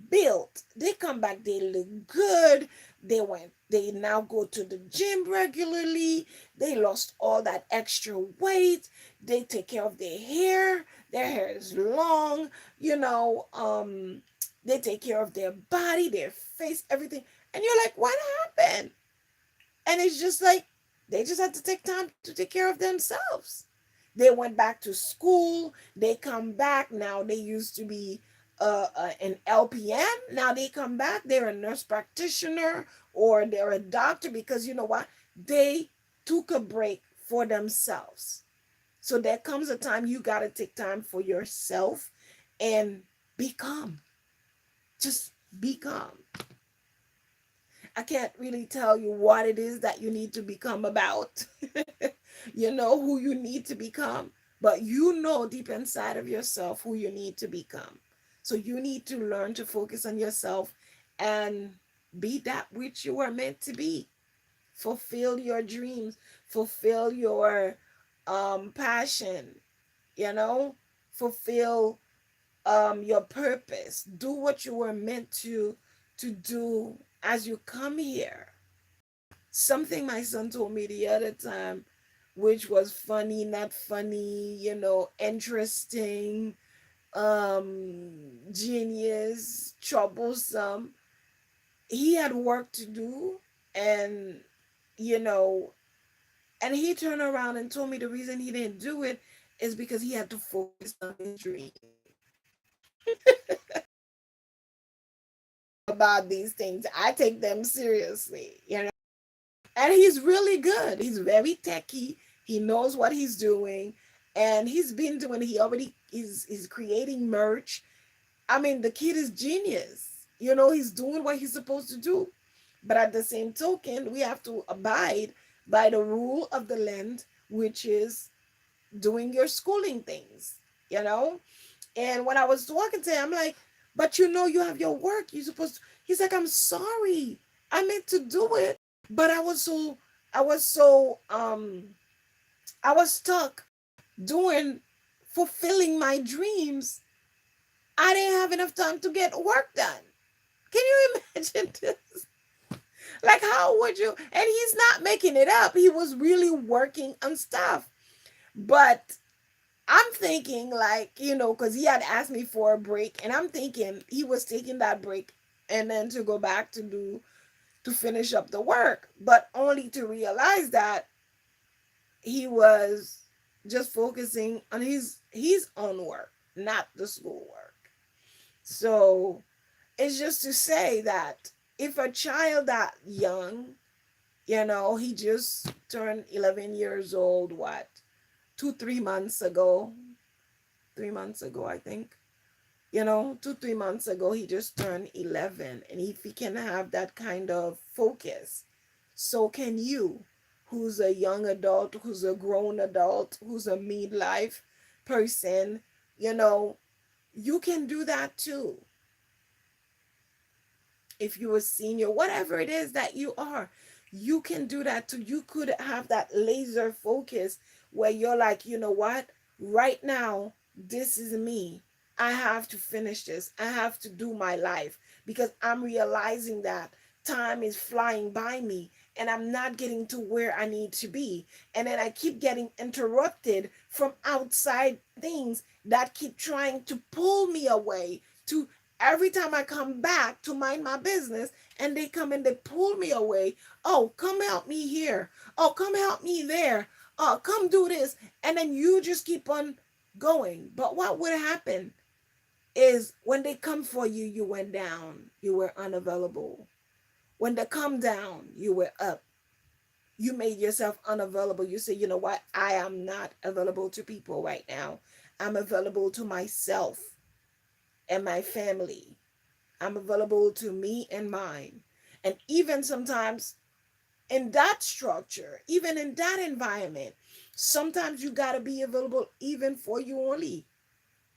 built. They come back, they look good. They now go to the gym regularly. They lost all that extra weight. They take care of their hair is long, they take care of their body, their face, everything. And you're like, what happened? And it's just like, They just had to take time to take care of themselves. They went back to school. They come back. Now they used to be an LPN. Now they come back. They're a nurse practitioner or they're a doctor because you know what? They took a break for themselves. So there comes a time you got to take time for yourself and become. Just become. I can't really tell you what it is that you need to become about. You know who you need to become, but you know deep inside of yourself who you need to become. So you need to learn to focus on yourself and be that which you are meant to be. Fulfill your dreams, fulfill your passion, you know, fulfill your purpose. Do what you were meant to do as you come here. Something my son told me the other time, which was funny, not funny, you know, interesting, genius, troublesome. He had work to do, and you know, and he turned around and told me the reason he didn't do it is because he had to focus on his dream. About these things, I take them seriously, you know. And he's really good. He's very techy. He knows what he's doing, and he's been doing. He already is creating merch. I mean, the kid is genius. You know, he's doing what he's supposed to do. But at the same token, we have to abide by the rule of the land, which is doing your schooling things. You know, and when I was talking to him, I'm like, but you know, you have your work. You're supposed to. He's like, I'm sorry. I meant to do it, but I was so, I was stuck doing, fulfilling my dreams. I didn't have enough time to get work done. Can you imagine this? Like, how would you? And he's not making it up. He was really working on stuff. But I'm thinking, like, you know, because he had asked me for a break, and I'm thinking he was taking that break and then to go back to do, to finish up the work, but only to realize that he was just focusing on his own work, not the school work. So it's just to say that if a child that young, you know, he just turned 11 years old, what, 2 3 months ago, 3 months ago, I think. You know, 2 3 months ago, he just turned 11. And if he can have that kind of focus, so can you, who's a young adult, who's a grown adult, who's a midlife person. You know, you can do that too. If you're a senior, whatever it is that you are, you can do that too. You could have that laser focus where you're like, you know what, right now, this is me. I have to finish this. I have to do my life because I'm realizing that time is flying by me and I'm not getting to where I need to be. And then I keep getting interrupted from outside things that keep trying to pull me away, to every time I come back to mind my business and they come and they pull me away. Oh, come help me here. Oh, come help me there. Oh, come do this. And then you just keep on going. But what would happen is when they come for you, you went down. You were unavailable. When they come down, you were up. You made yourself unavailable. You say, you know what? I am not available to people right now. I'm available to myself and my family. I'm available to me and mine. And even sometimes in that structure, even in that environment, sometimes you got to be available even for you only.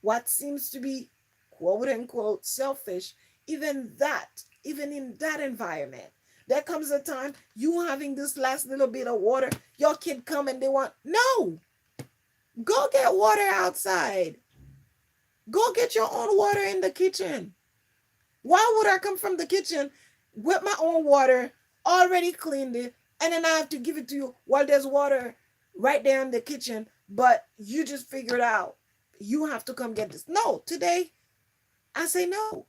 What seems to be quote unquote selfish, even that, even in that environment, there comes a time you having this last little bit of water, your kid come and they want, no, go get water outside. Go get your own water in the kitchen. Why would I come from the kitchen with my own water, already cleaned it, and then I have to give it to you while there's water right there in the kitchen, but you just figured out you have to come get this? No, today I say no.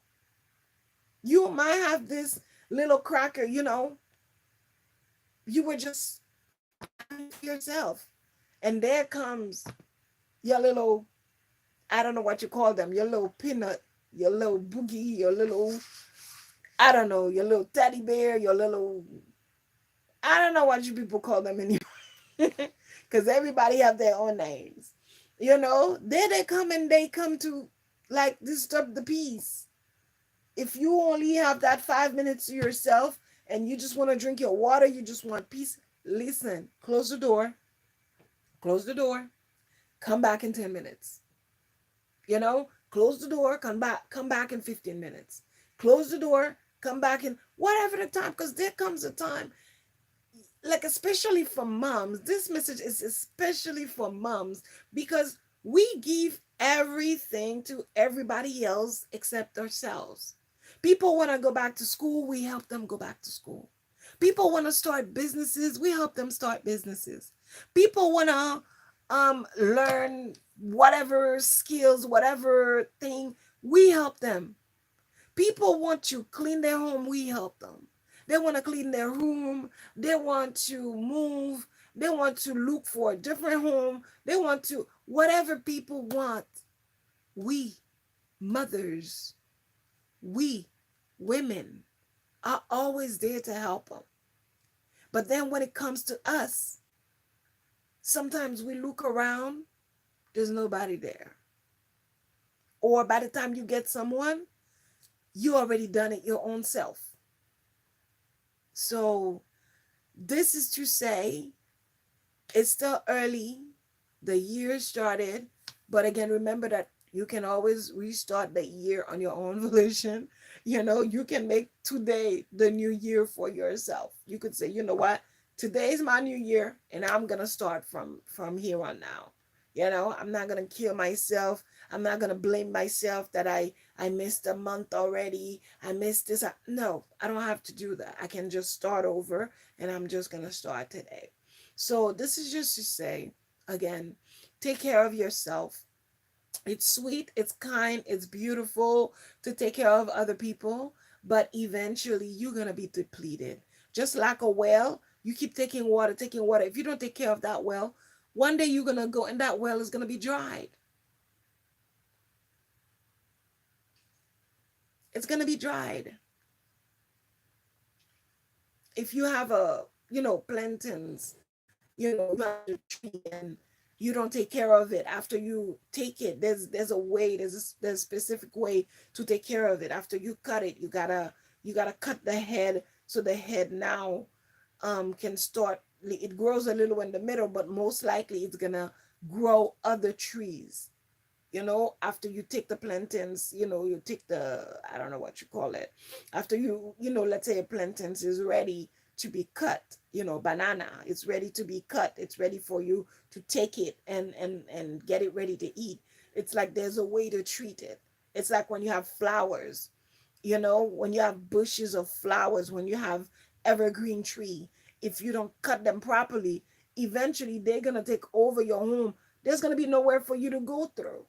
You might have this little cracker, you know, you were just I mean, for yourself. And there comes your little, I don't know what you call them, your little peanut, your little boogie, your little, I don't know, your little teddy bear, your little, I don't know what you people call them anymore. Because everybody have their own names. You know, there they come and they come to like disturb the peace. If you only have that 5 minutes to yourself and you just want to drink your water, you just want peace, listen, close the door, come back in 10 minutes. You know, close the door, come back in 15 minutes. Close the door, come back in whatever the time, because there comes a time, like especially for moms, this message is especially for moms because we give everything to everybody else except ourselves. People want to go back to school, we help them go back to school. People want to start businesses, we help them start businesses. People want to learn whatever skills, whatever thing, we help them. People want to clean their home, we help them. They want to clean their room, they want to move, they want to look for a different home, they want to, whatever people want, we mothers, we women are always there to help them. But then when it comes to us, sometimes we look around, there's nobody there. Or by the time you get someone, you already done it your own self. So this is to say it's still early. The year started. But again, remember that you can always restart the year on your own volition. You know, you can make today the new year for yourself. You could say, you know what, today is my new year and I'm gonna start from here on now. You know, I'm not gonna kill myself. I'm not gonna blame myself that I missed a month already. I missed this. No, I don't have to do that. I can just start over and I'm just gonna start today. So this is just to say, again, take care of yourself. It's sweet, it's kind, it's beautiful to take care of other people, but eventually you're going to be depleted. Just like a well, you keep taking water, taking water. If you don't take care of that well, one day you're going to go and that well is going to be dried. It's going to be dried. If you have plantains, you have a tree and you don't take care of it after you take it, there's a way, there's a specific way to take care of it. After you cut it, you gotta cut the head, so the head now can start, it grows a little in the middle, but most likely it's gonna grow other trees. After you take the plantains, you take the, I don't know what you call it. After let's say a plantains is ready to be cut, banana, it's ready to be cut. It's ready for you to take it and get it ready to eat. It's like there's a way to treat it. It's like when you have flowers, when you have bushes of flowers, when you have evergreen tree, if you don't cut them properly, eventually they're going to take over your home. There's going to be nowhere for you to go through.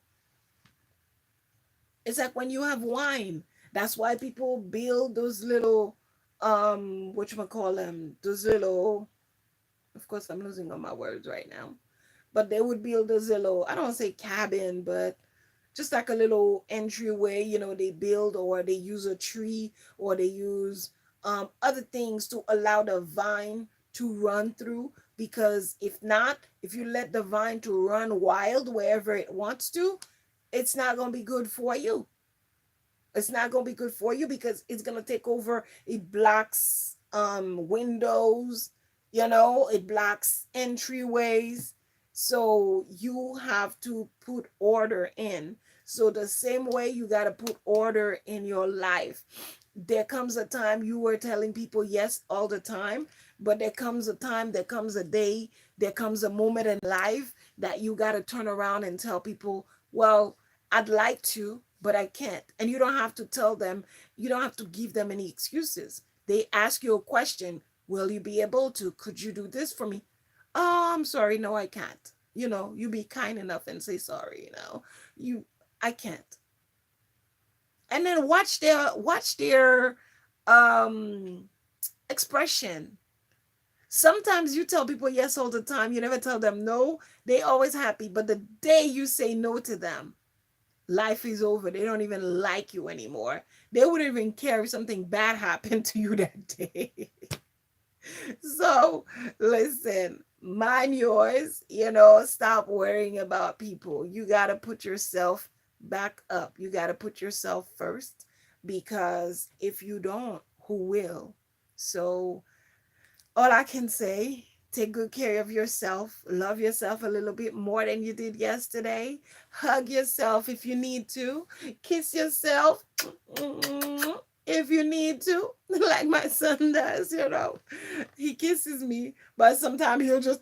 It's like when you have wine. That's why people build those little, call them, those little, of course I'm losing all my words right now, but they would build those little, I don't want to say cabin, but just like a little entryway, they build, or they use a tree, or they use other things to allow the vine to run through. Because if not, if you let the vine to run wild wherever it wants to, it's not going to be good for you. It's not going to be good for you because it's going to take over. It blocks windows, it blocks entryways. So you have to put order in. So the same way you got to put order in your life. There comes a time, you were telling people yes all the time, but there comes a time, there comes a day, there comes a moment in life that you got to turn around and tell people, well, I'd like to, but I can't. And you don't have to tell them, you don't have to give them any excuses. They ask you a question, will you be able to? Could you do this for me? Oh, I'm sorry, no, I can't. You be kind enough and say sorry, I can't. And then watch their expression. Sometimes you tell people yes all the time, you never tell them no. They always happy, but the day you say no to them, life is over. They don't even like you anymore. They wouldn't even care if something bad happened to you that day. So listen, mind yours, stop worrying about people. You got to put yourself back up. You got to put yourself first, because if you don't, who will? So all I can say, take good care of yourself. Love yourself a little bit more than you did yesterday. Hug yourself if you need to. Kiss yourself if you need to, like my son does. He kisses me, but sometimes he'll just,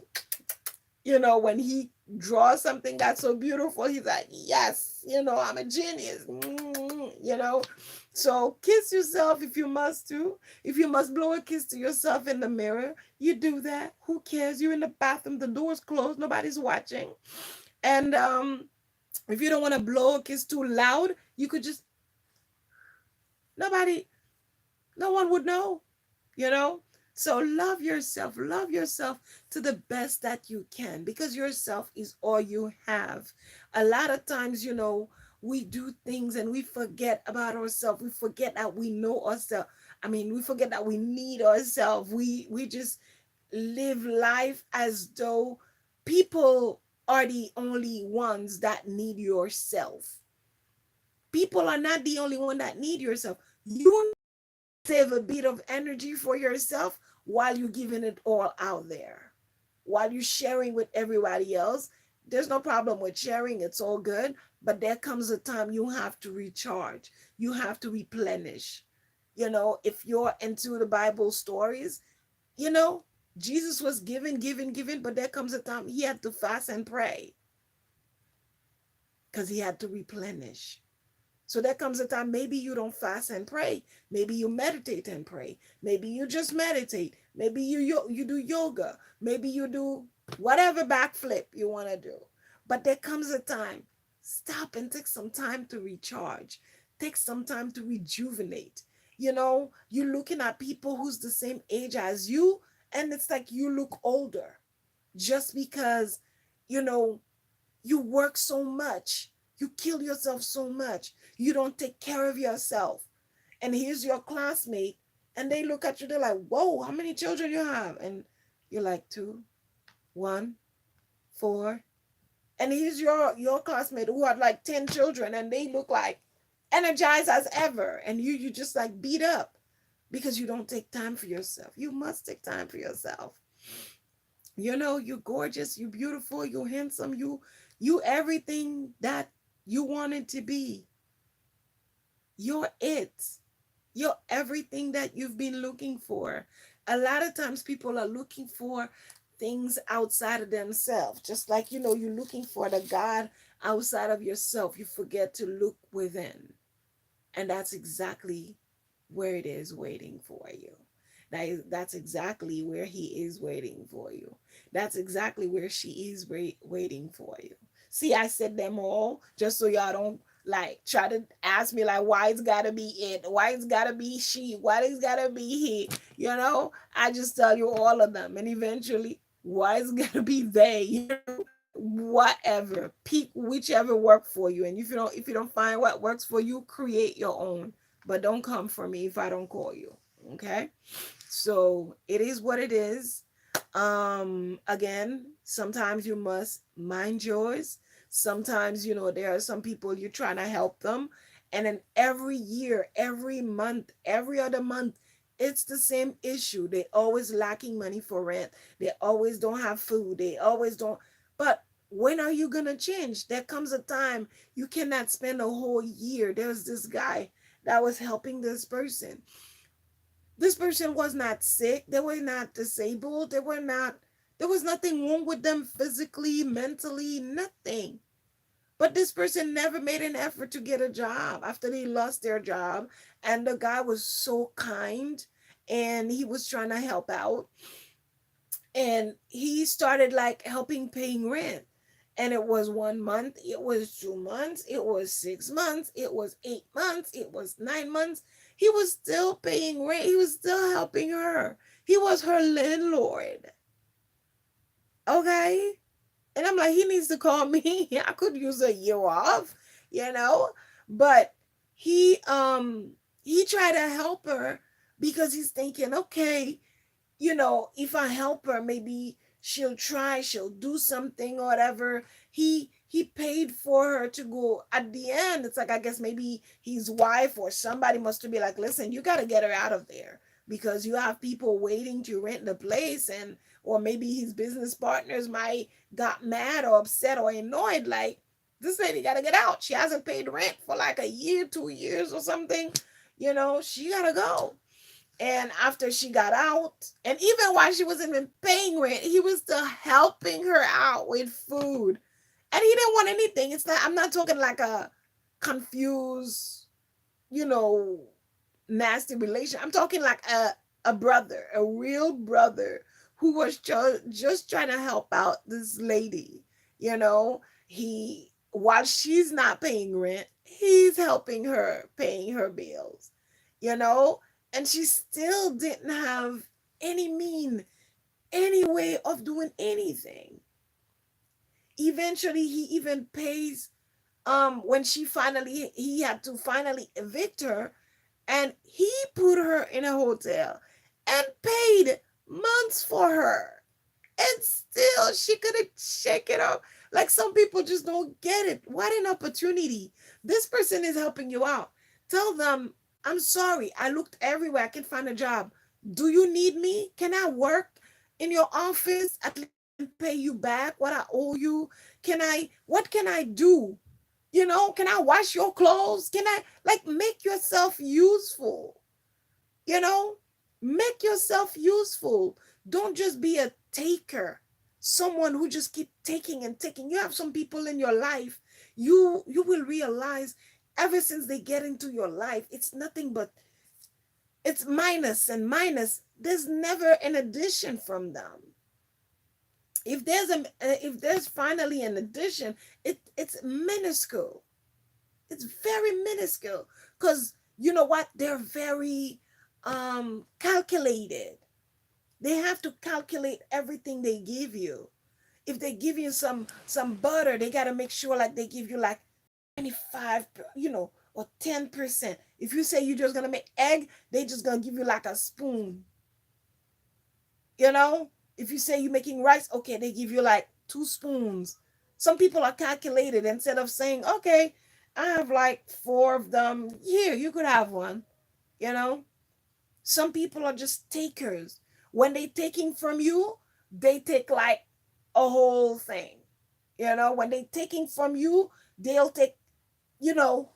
when he draws something that's so beautiful, he's like, yes, I'm a genius. You know, so kiss yourself if you must to. If you must blow a kiss to yourself in the mirror, you do that. Who cares? You're in the bathroom, the door's closed, nobody's watching. And if you don't want to blow a kiss too loud, you could just, nobody, no one would know, you know? So love yourself to the best that you can, because yourself is all you have. A lot of times, we do things and we forget about ourselves. We forget that we know ourselves. I mean, we forget that we need ourselves. We just live life as though people are the only ones that need yourself. People are not the only one that need yourself. You save a bit of energy for yourself while you're giving it all out there, while you're sharing with everybody else. There's no problem with sharing, it's all good, but there comes a time you have to recharge, you have to replenish. If you're into the Bible stories, you know Jesus was giving, but there comes a time he had to fast and pray because he had to replenish. So there comes a time maybe you don't fast and pray. Maybe you meditate and pray. Maybe you just meditate. Maybe you do yoga. Maybe you do whatever backflip you want to do. But there comes a time, stop and take some time to recharge. Take some time to rejuvenate. You're looking at people who's the same age as you, and it's like you look older just because, you know, you work so much, you kill yourself so much, you don't take care of yourself. And here's your classmate, and they look at you, they're like, whoa, how many children you have? And you're like, two, one, four. And here's your classmate who had like 10 children, and they look like energized as ever. And you just like beat up because you don't take time for yourself. You must take time for yourself. You're gorgeous, you're beautiful, you're handsome, you everything that you wanted to be. You're it. You're everything that you've been looking for. A lot of times people are looking for things outside of themselves. Just like, you're looking for the God outside of yourself. You forget to look within. And that's exactly where it is waiting for you. That's exactly where he is waiting for you. That's exactly where she is waiting for you. See, I said them all just so y'all don't like try to ask me like why it's gotta be it, why it's gotta be she, why it's gotta be he. I just tell you all of them, and eventually, why it's gotta be they. Whatever, pick whichever work for you, and if you don't find what works for you, create your own. But don't come for me if I don't call you. Okay, so it is what it is. Again, sometimes you must mind yours. Sometimes, there are some people you're trying to help them, and then every year, every month, every other month, it's the same issue. They always lacking money for rent. They always don't have food. They always don't. But when are you gonna change? There comes a time you cannot spend a whole year. There's this guy that was helping this person. This person was not sick, they were not disabled, there was nothing wrong with them physically, mentally, nothing. But this person never made an effort to get a job after they lost their job. And the guy was so kind, and he was trying to help out, and he started like helping paying rent. And it was 1 month, it was 2 months, it was 6 months, it was 8 months, it was 9 months. He was still paying rent, he was still helping her, He was her landlord. Okay. And I'm like, he needs to call me. I could use a year off, you know? But he tried to help her because he's thinking, okay, if I help her, maybe she'll do something or whatever. He paid for her to go. At the end, it's like, I guess maybe his wife or somebody must be like, listen, you got to get her out of there because you have people waiting to rent the place. And or maybe his business partners might got mad or upset or annoyed, like, this lady got to get out. She hasn't paid rent for like a year, 2 years or something. She got to go. And after she got out, and even while she wasn't even paying rent, he was still helping her out with food. And he didn't want anything. It's not, I'm not talking like a confused, you know, nasty relation. I'm talking like a brother, a real brother who was just trying to help out this lady. He while she's not paying rent, he's helping her paying her bills. You know, and she still didn't have any way of doing anything. Eventually, he even pays. When he had to finally evict her, and he put her in a hotel and paid months for her. And still, she couldn't shake it off. Like, some people just don't get it. What an opportunity. This person is helping you out. Tell them, I'm sorry. I looked everywhere. I can't find a job. Do you need me? Can I work in your office? At least I can pay you back what I owe you. What can I do? Can I wash your clothes? Can I, like, make yourself useful? You know, make yourself useful. Don't just be a taker, someone who just keep taking and taking. You have some people in your life, you will realize, ever since they get into your life, it's nothing but it's minus and minus. There's never an addition from them. If there's finally an addition, it's minuscule. It's very minuscule, because you know what, they're very calculated. They have to calculate everything they give you. If they give you some butter, they got to make sure, like, they give you like 25, or 10%. If you say you're just gonna make egg, they just gonna give you like a spoon. you know if you say you're making rice, okay, they give you like 2 spoons. Some people are calculated. Instead of saying, okay, I have like 4 of them here, you could have one. you know some people are just takers. When they taking from you, they take like a whole thing. When they taking from you, they'll take, you know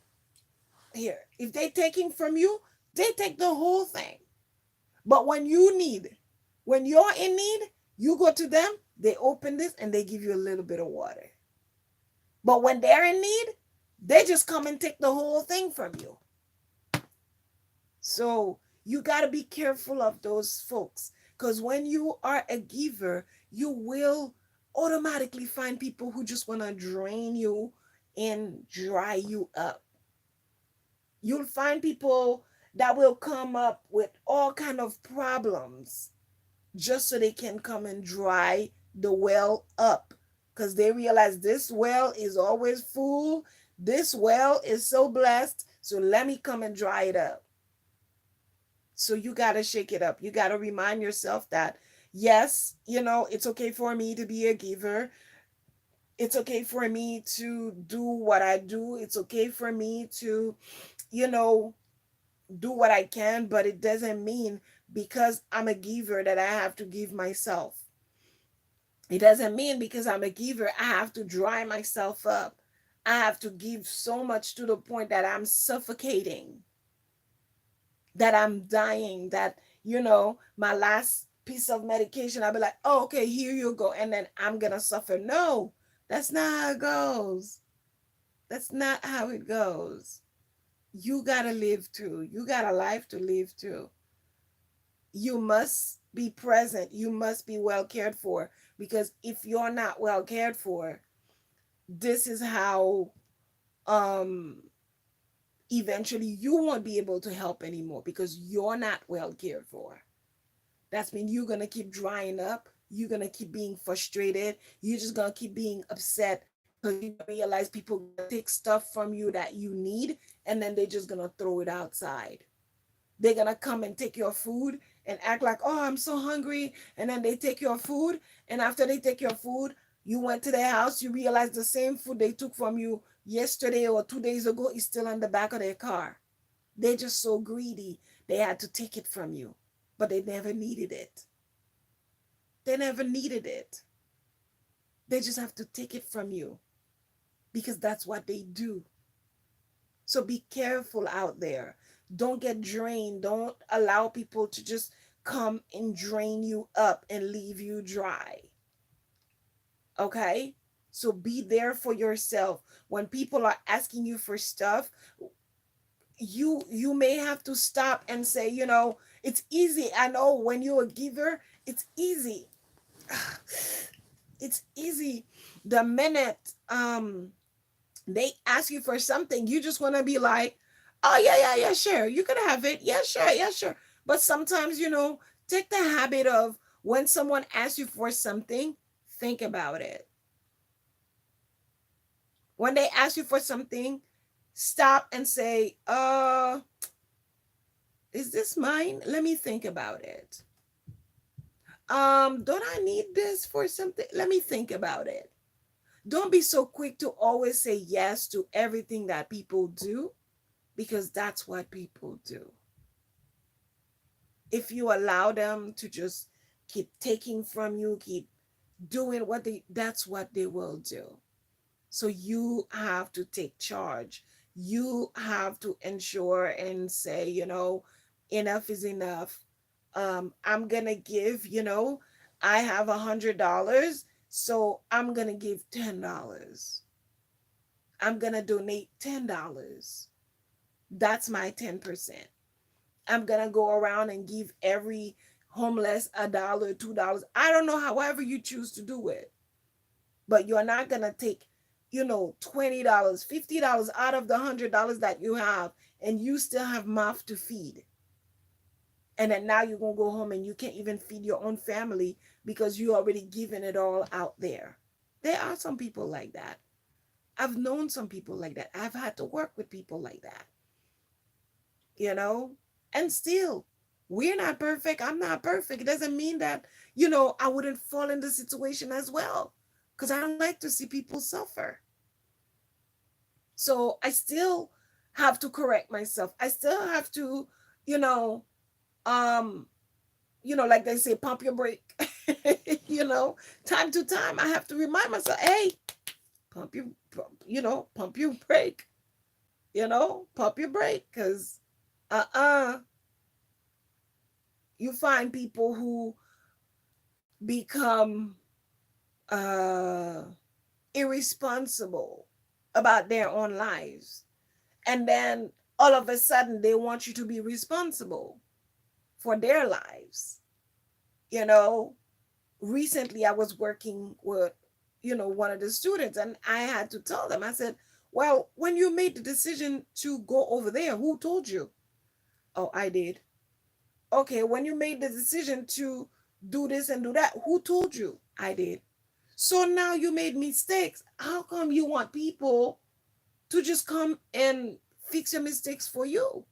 here, if they taking from you, they take the whole thing. But when you're in need, you go to them, they open this and they give you a little bit of water. But when they're in need, they just come and take the whole thing from you. So you got to be careful of those folks, because when you are a giver, you will automatically find people who just want to drain you and dry you up. You'll find people that will come up with all kind of problems just so they can come and dry the well up, because they realize this well is always full. This well is so blessed, so let me come and dry it up. So you got to shake it up. You got to remind yourself that, yes, it's okay for me to be a giver. It's okay for me to do what I do. It's okay for me to, you know, do what I can, but it doesn't mean because I'm a giver that I have to give myself. It doesn't mean because I'm a giver, I have to dry myself up. I have to give so much to the point that I'm suffocating, that I'm dying, that, my last piece of medication, I'll be like, oh, okay, here you go. And then I'm going to suffer. No, that's not how it goes. That's not how it goes. You got to live too. You got a life to live too. You must be present. You must be well cared for, because if you're not well cared for, this is how um eventually you won't be able to help anymore, because you're not well cared for. That's mean you're gonna keep drying up. You're gonna keep being frustrated. You're just gonna keep being upset because you don't realize people gonna take stuff from you that you need, and then they're just gonna throw it outside. They're gonna come and take your food and act like, oh, I'm so hungry, and then they take your food, and after they take your food, you went to their house, you realize the same food they took from you yesterday or 2 days ago is still on the back of their car. They're just so greedy. They had to take it from you, but they never needed it. They never needed it. They just have to take it from you because that's what they do. So be careful out there. Don't get drained. Don't allow people to just come and drain you up and leave you dry. Okay? So be there for yourself. When people are asking you for stuff, you may have to stop and say, it's easy. I know when you're a giver, it's easy. It's easy. The minute they ask you for something, you just want to be like, oh yeah, yeah, yeah, sure, you can have it. Yeah, sure, yeah, sure. But sometimes, take the habit of when someone asks you for something, think about it. When they ask you for something, stop and say, is this mine? Let me think about it. Don't I need this for something? Let me think about it. Don't be so quick to always say yes to everything that people do, because that's what people do. If you allow them to just keep taking from you, keep doing that's what they will do. So you have to take charge. You have to ensure and say, enough is enough. I'm gonna give, I have $100, so I'm gonna give $10. I'm gonna donate $10. That's my 10%. I'm gonna go around and give every homeless $1, $2. I don't know, however you choose to do it. But you're not gonna take, $20, $50 out of the $100 that you have, and you still have mouth to feed. And then now you're gonna go home and you can't even feed your own family because you already given it all out there. There are some people like that. I've known some people like that. I've had to work with people like that. you know and still, we're not perfect. I'm not perfect. It doesn't mean that I wouldn't fall in the situation as well, because I don't like to see people suffer. So I still have to correct myself. I still have to, you know um like they say, pump your brake. you know Time to time I have to remind myself, hey, pump your pump your brake. Pump your brake, because uh-uh you find people who become uh irresponsible about their own lives, and then all of a sudden they want you to be responsible for their lives. you know Recently I was working with one of the students, and I had to tell them. I said, well, when you made the decision to go over there, who told you? Oh, I did. Okay, when you made the decision to do this and do that, who told you? I did. So now you made mistakes. How come you want people to just come and fix your mistakes for you?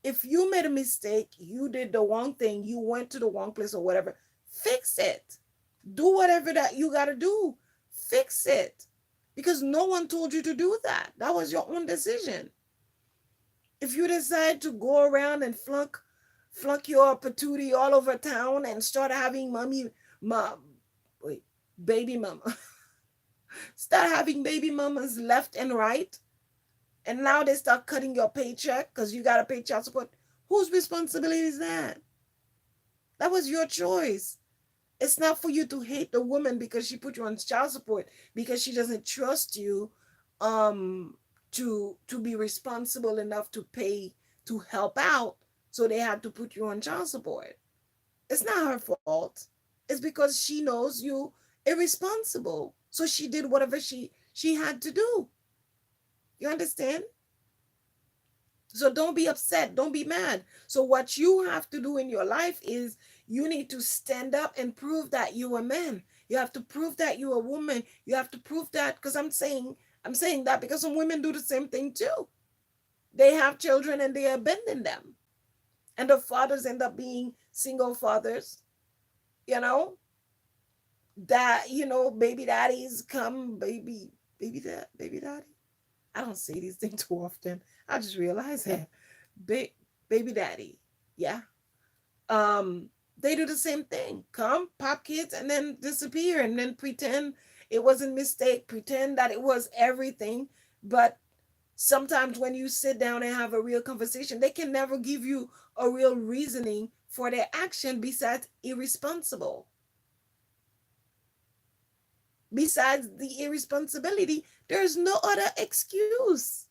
If you made a mistake, you did the wrong thing, you went to the wrong place or whatever, fix it. Do whatever that you got to do. Fix it. Because no one told you to do that. That was your own decision. If you decide to go around and flunk your patootie all over town and start having mom, wait, baby mama, start having baby mamas left and right, and now they start cutting your paycheck because you got to pay child support. Whose responsibility is that? That was your choice. It's not for you to hate the woman because she put you on child support, because she doesn't trust you um to be responsible enough to pay, to help out, so they had to put you on child support. It's not her fault. It's because she knows you irresponsible, so she did whatever she had to do. You understand? So don't be upset, don't be mad. So what you have to do in your life is You need to stand up and prove that you're a man. You have to prove that you're a woman. You have to prove that, because I'm saying that because some women do the same thing too. They have children and they abandon them. And the fathers end up being single fathers, you know, that, baby daddies come, baby daddy. I don't say these things too often. I just realized that. Ba- Baby daddy. Yeah. um they do the same thing, come pop kids and then disappear and then pretend it wasn't mistake, pretend that it was everything. But sometimes when you sit down and have a real conversation, they can never give you a real reasoning for their action besides irresponsible. Besides the irresponsibility, there's no other excuse.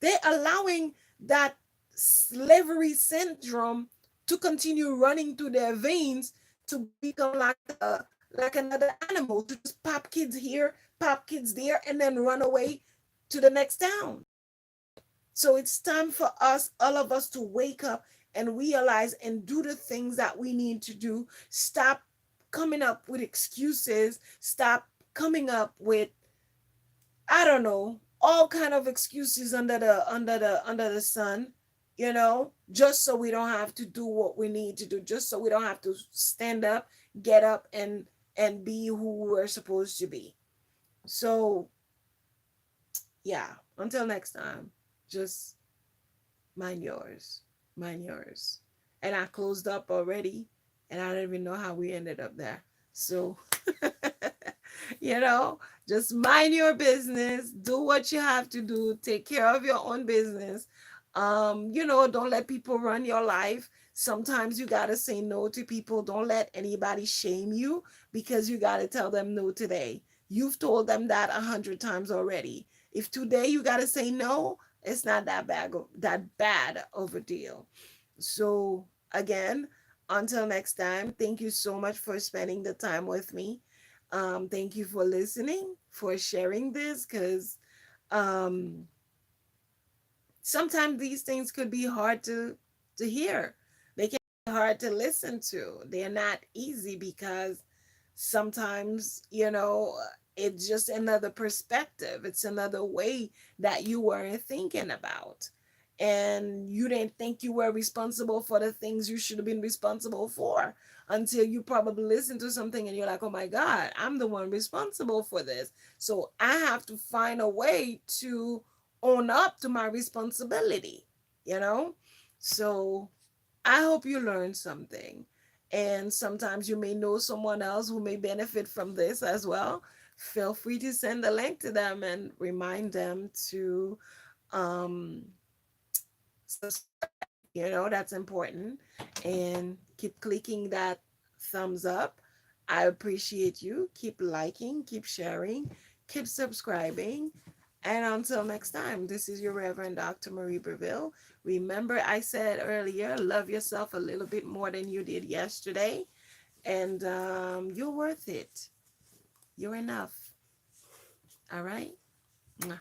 They're allowing that slavery syndrome to continue running through their veins, to become like another animal, to just pop kids here, pop kids there, and then run away to the next town. So it's time for us, all of us, to wake up and realize and do the things that we need to do. Stop coming up with excuses. Stop coming up with, I don't know, all kind of excuses under the sun, just so we don't have to do what we need to do, just so we don't have to stand up, get up, and be who we're supposed to be. So, yeah, until next time, just mind yours. Mind yours. And I closed up already, and I don't even know how we ended up there. So, you know, just mind your business, do what you have to do, take care of your own business. Don't let people run your life. Sometimes you got to say no to people. Don't let anybody shame you because you got to tell them no today. You've told them that 100 times already. If today you got to say no, it's not that bad of a deal. So again, until next time, thank you so much for spending the time with me. Thank you for listening, for sharing this, because um, sometimes these things could be hard to hear. They can be hard to listen to. They're not easy because sometimes, it's just another perspective. It's another way that you weren't thinking about. And you didn't think you were responsible for the things you should have been responsible for until you probably listen to something and you're like, oh my God, I'm the one responsible for this. So I have to find a way to own up to my responsibility, you know? So I hope you learned something. And sometimes you may know someone else who may benefit from this as well. Feel free to send the link to them and remind them to um, subscribe. That's important. And keep clicking that thumbs up. I appreciate you. Keep liking, keep sharing, keep subscribing. And until next time, this is your Reverend Dr. Marie Breville. Remember, I said earlier, love yourself a little bit more than you did yesterday. And you're worth it. You're enough. All right? Mwah.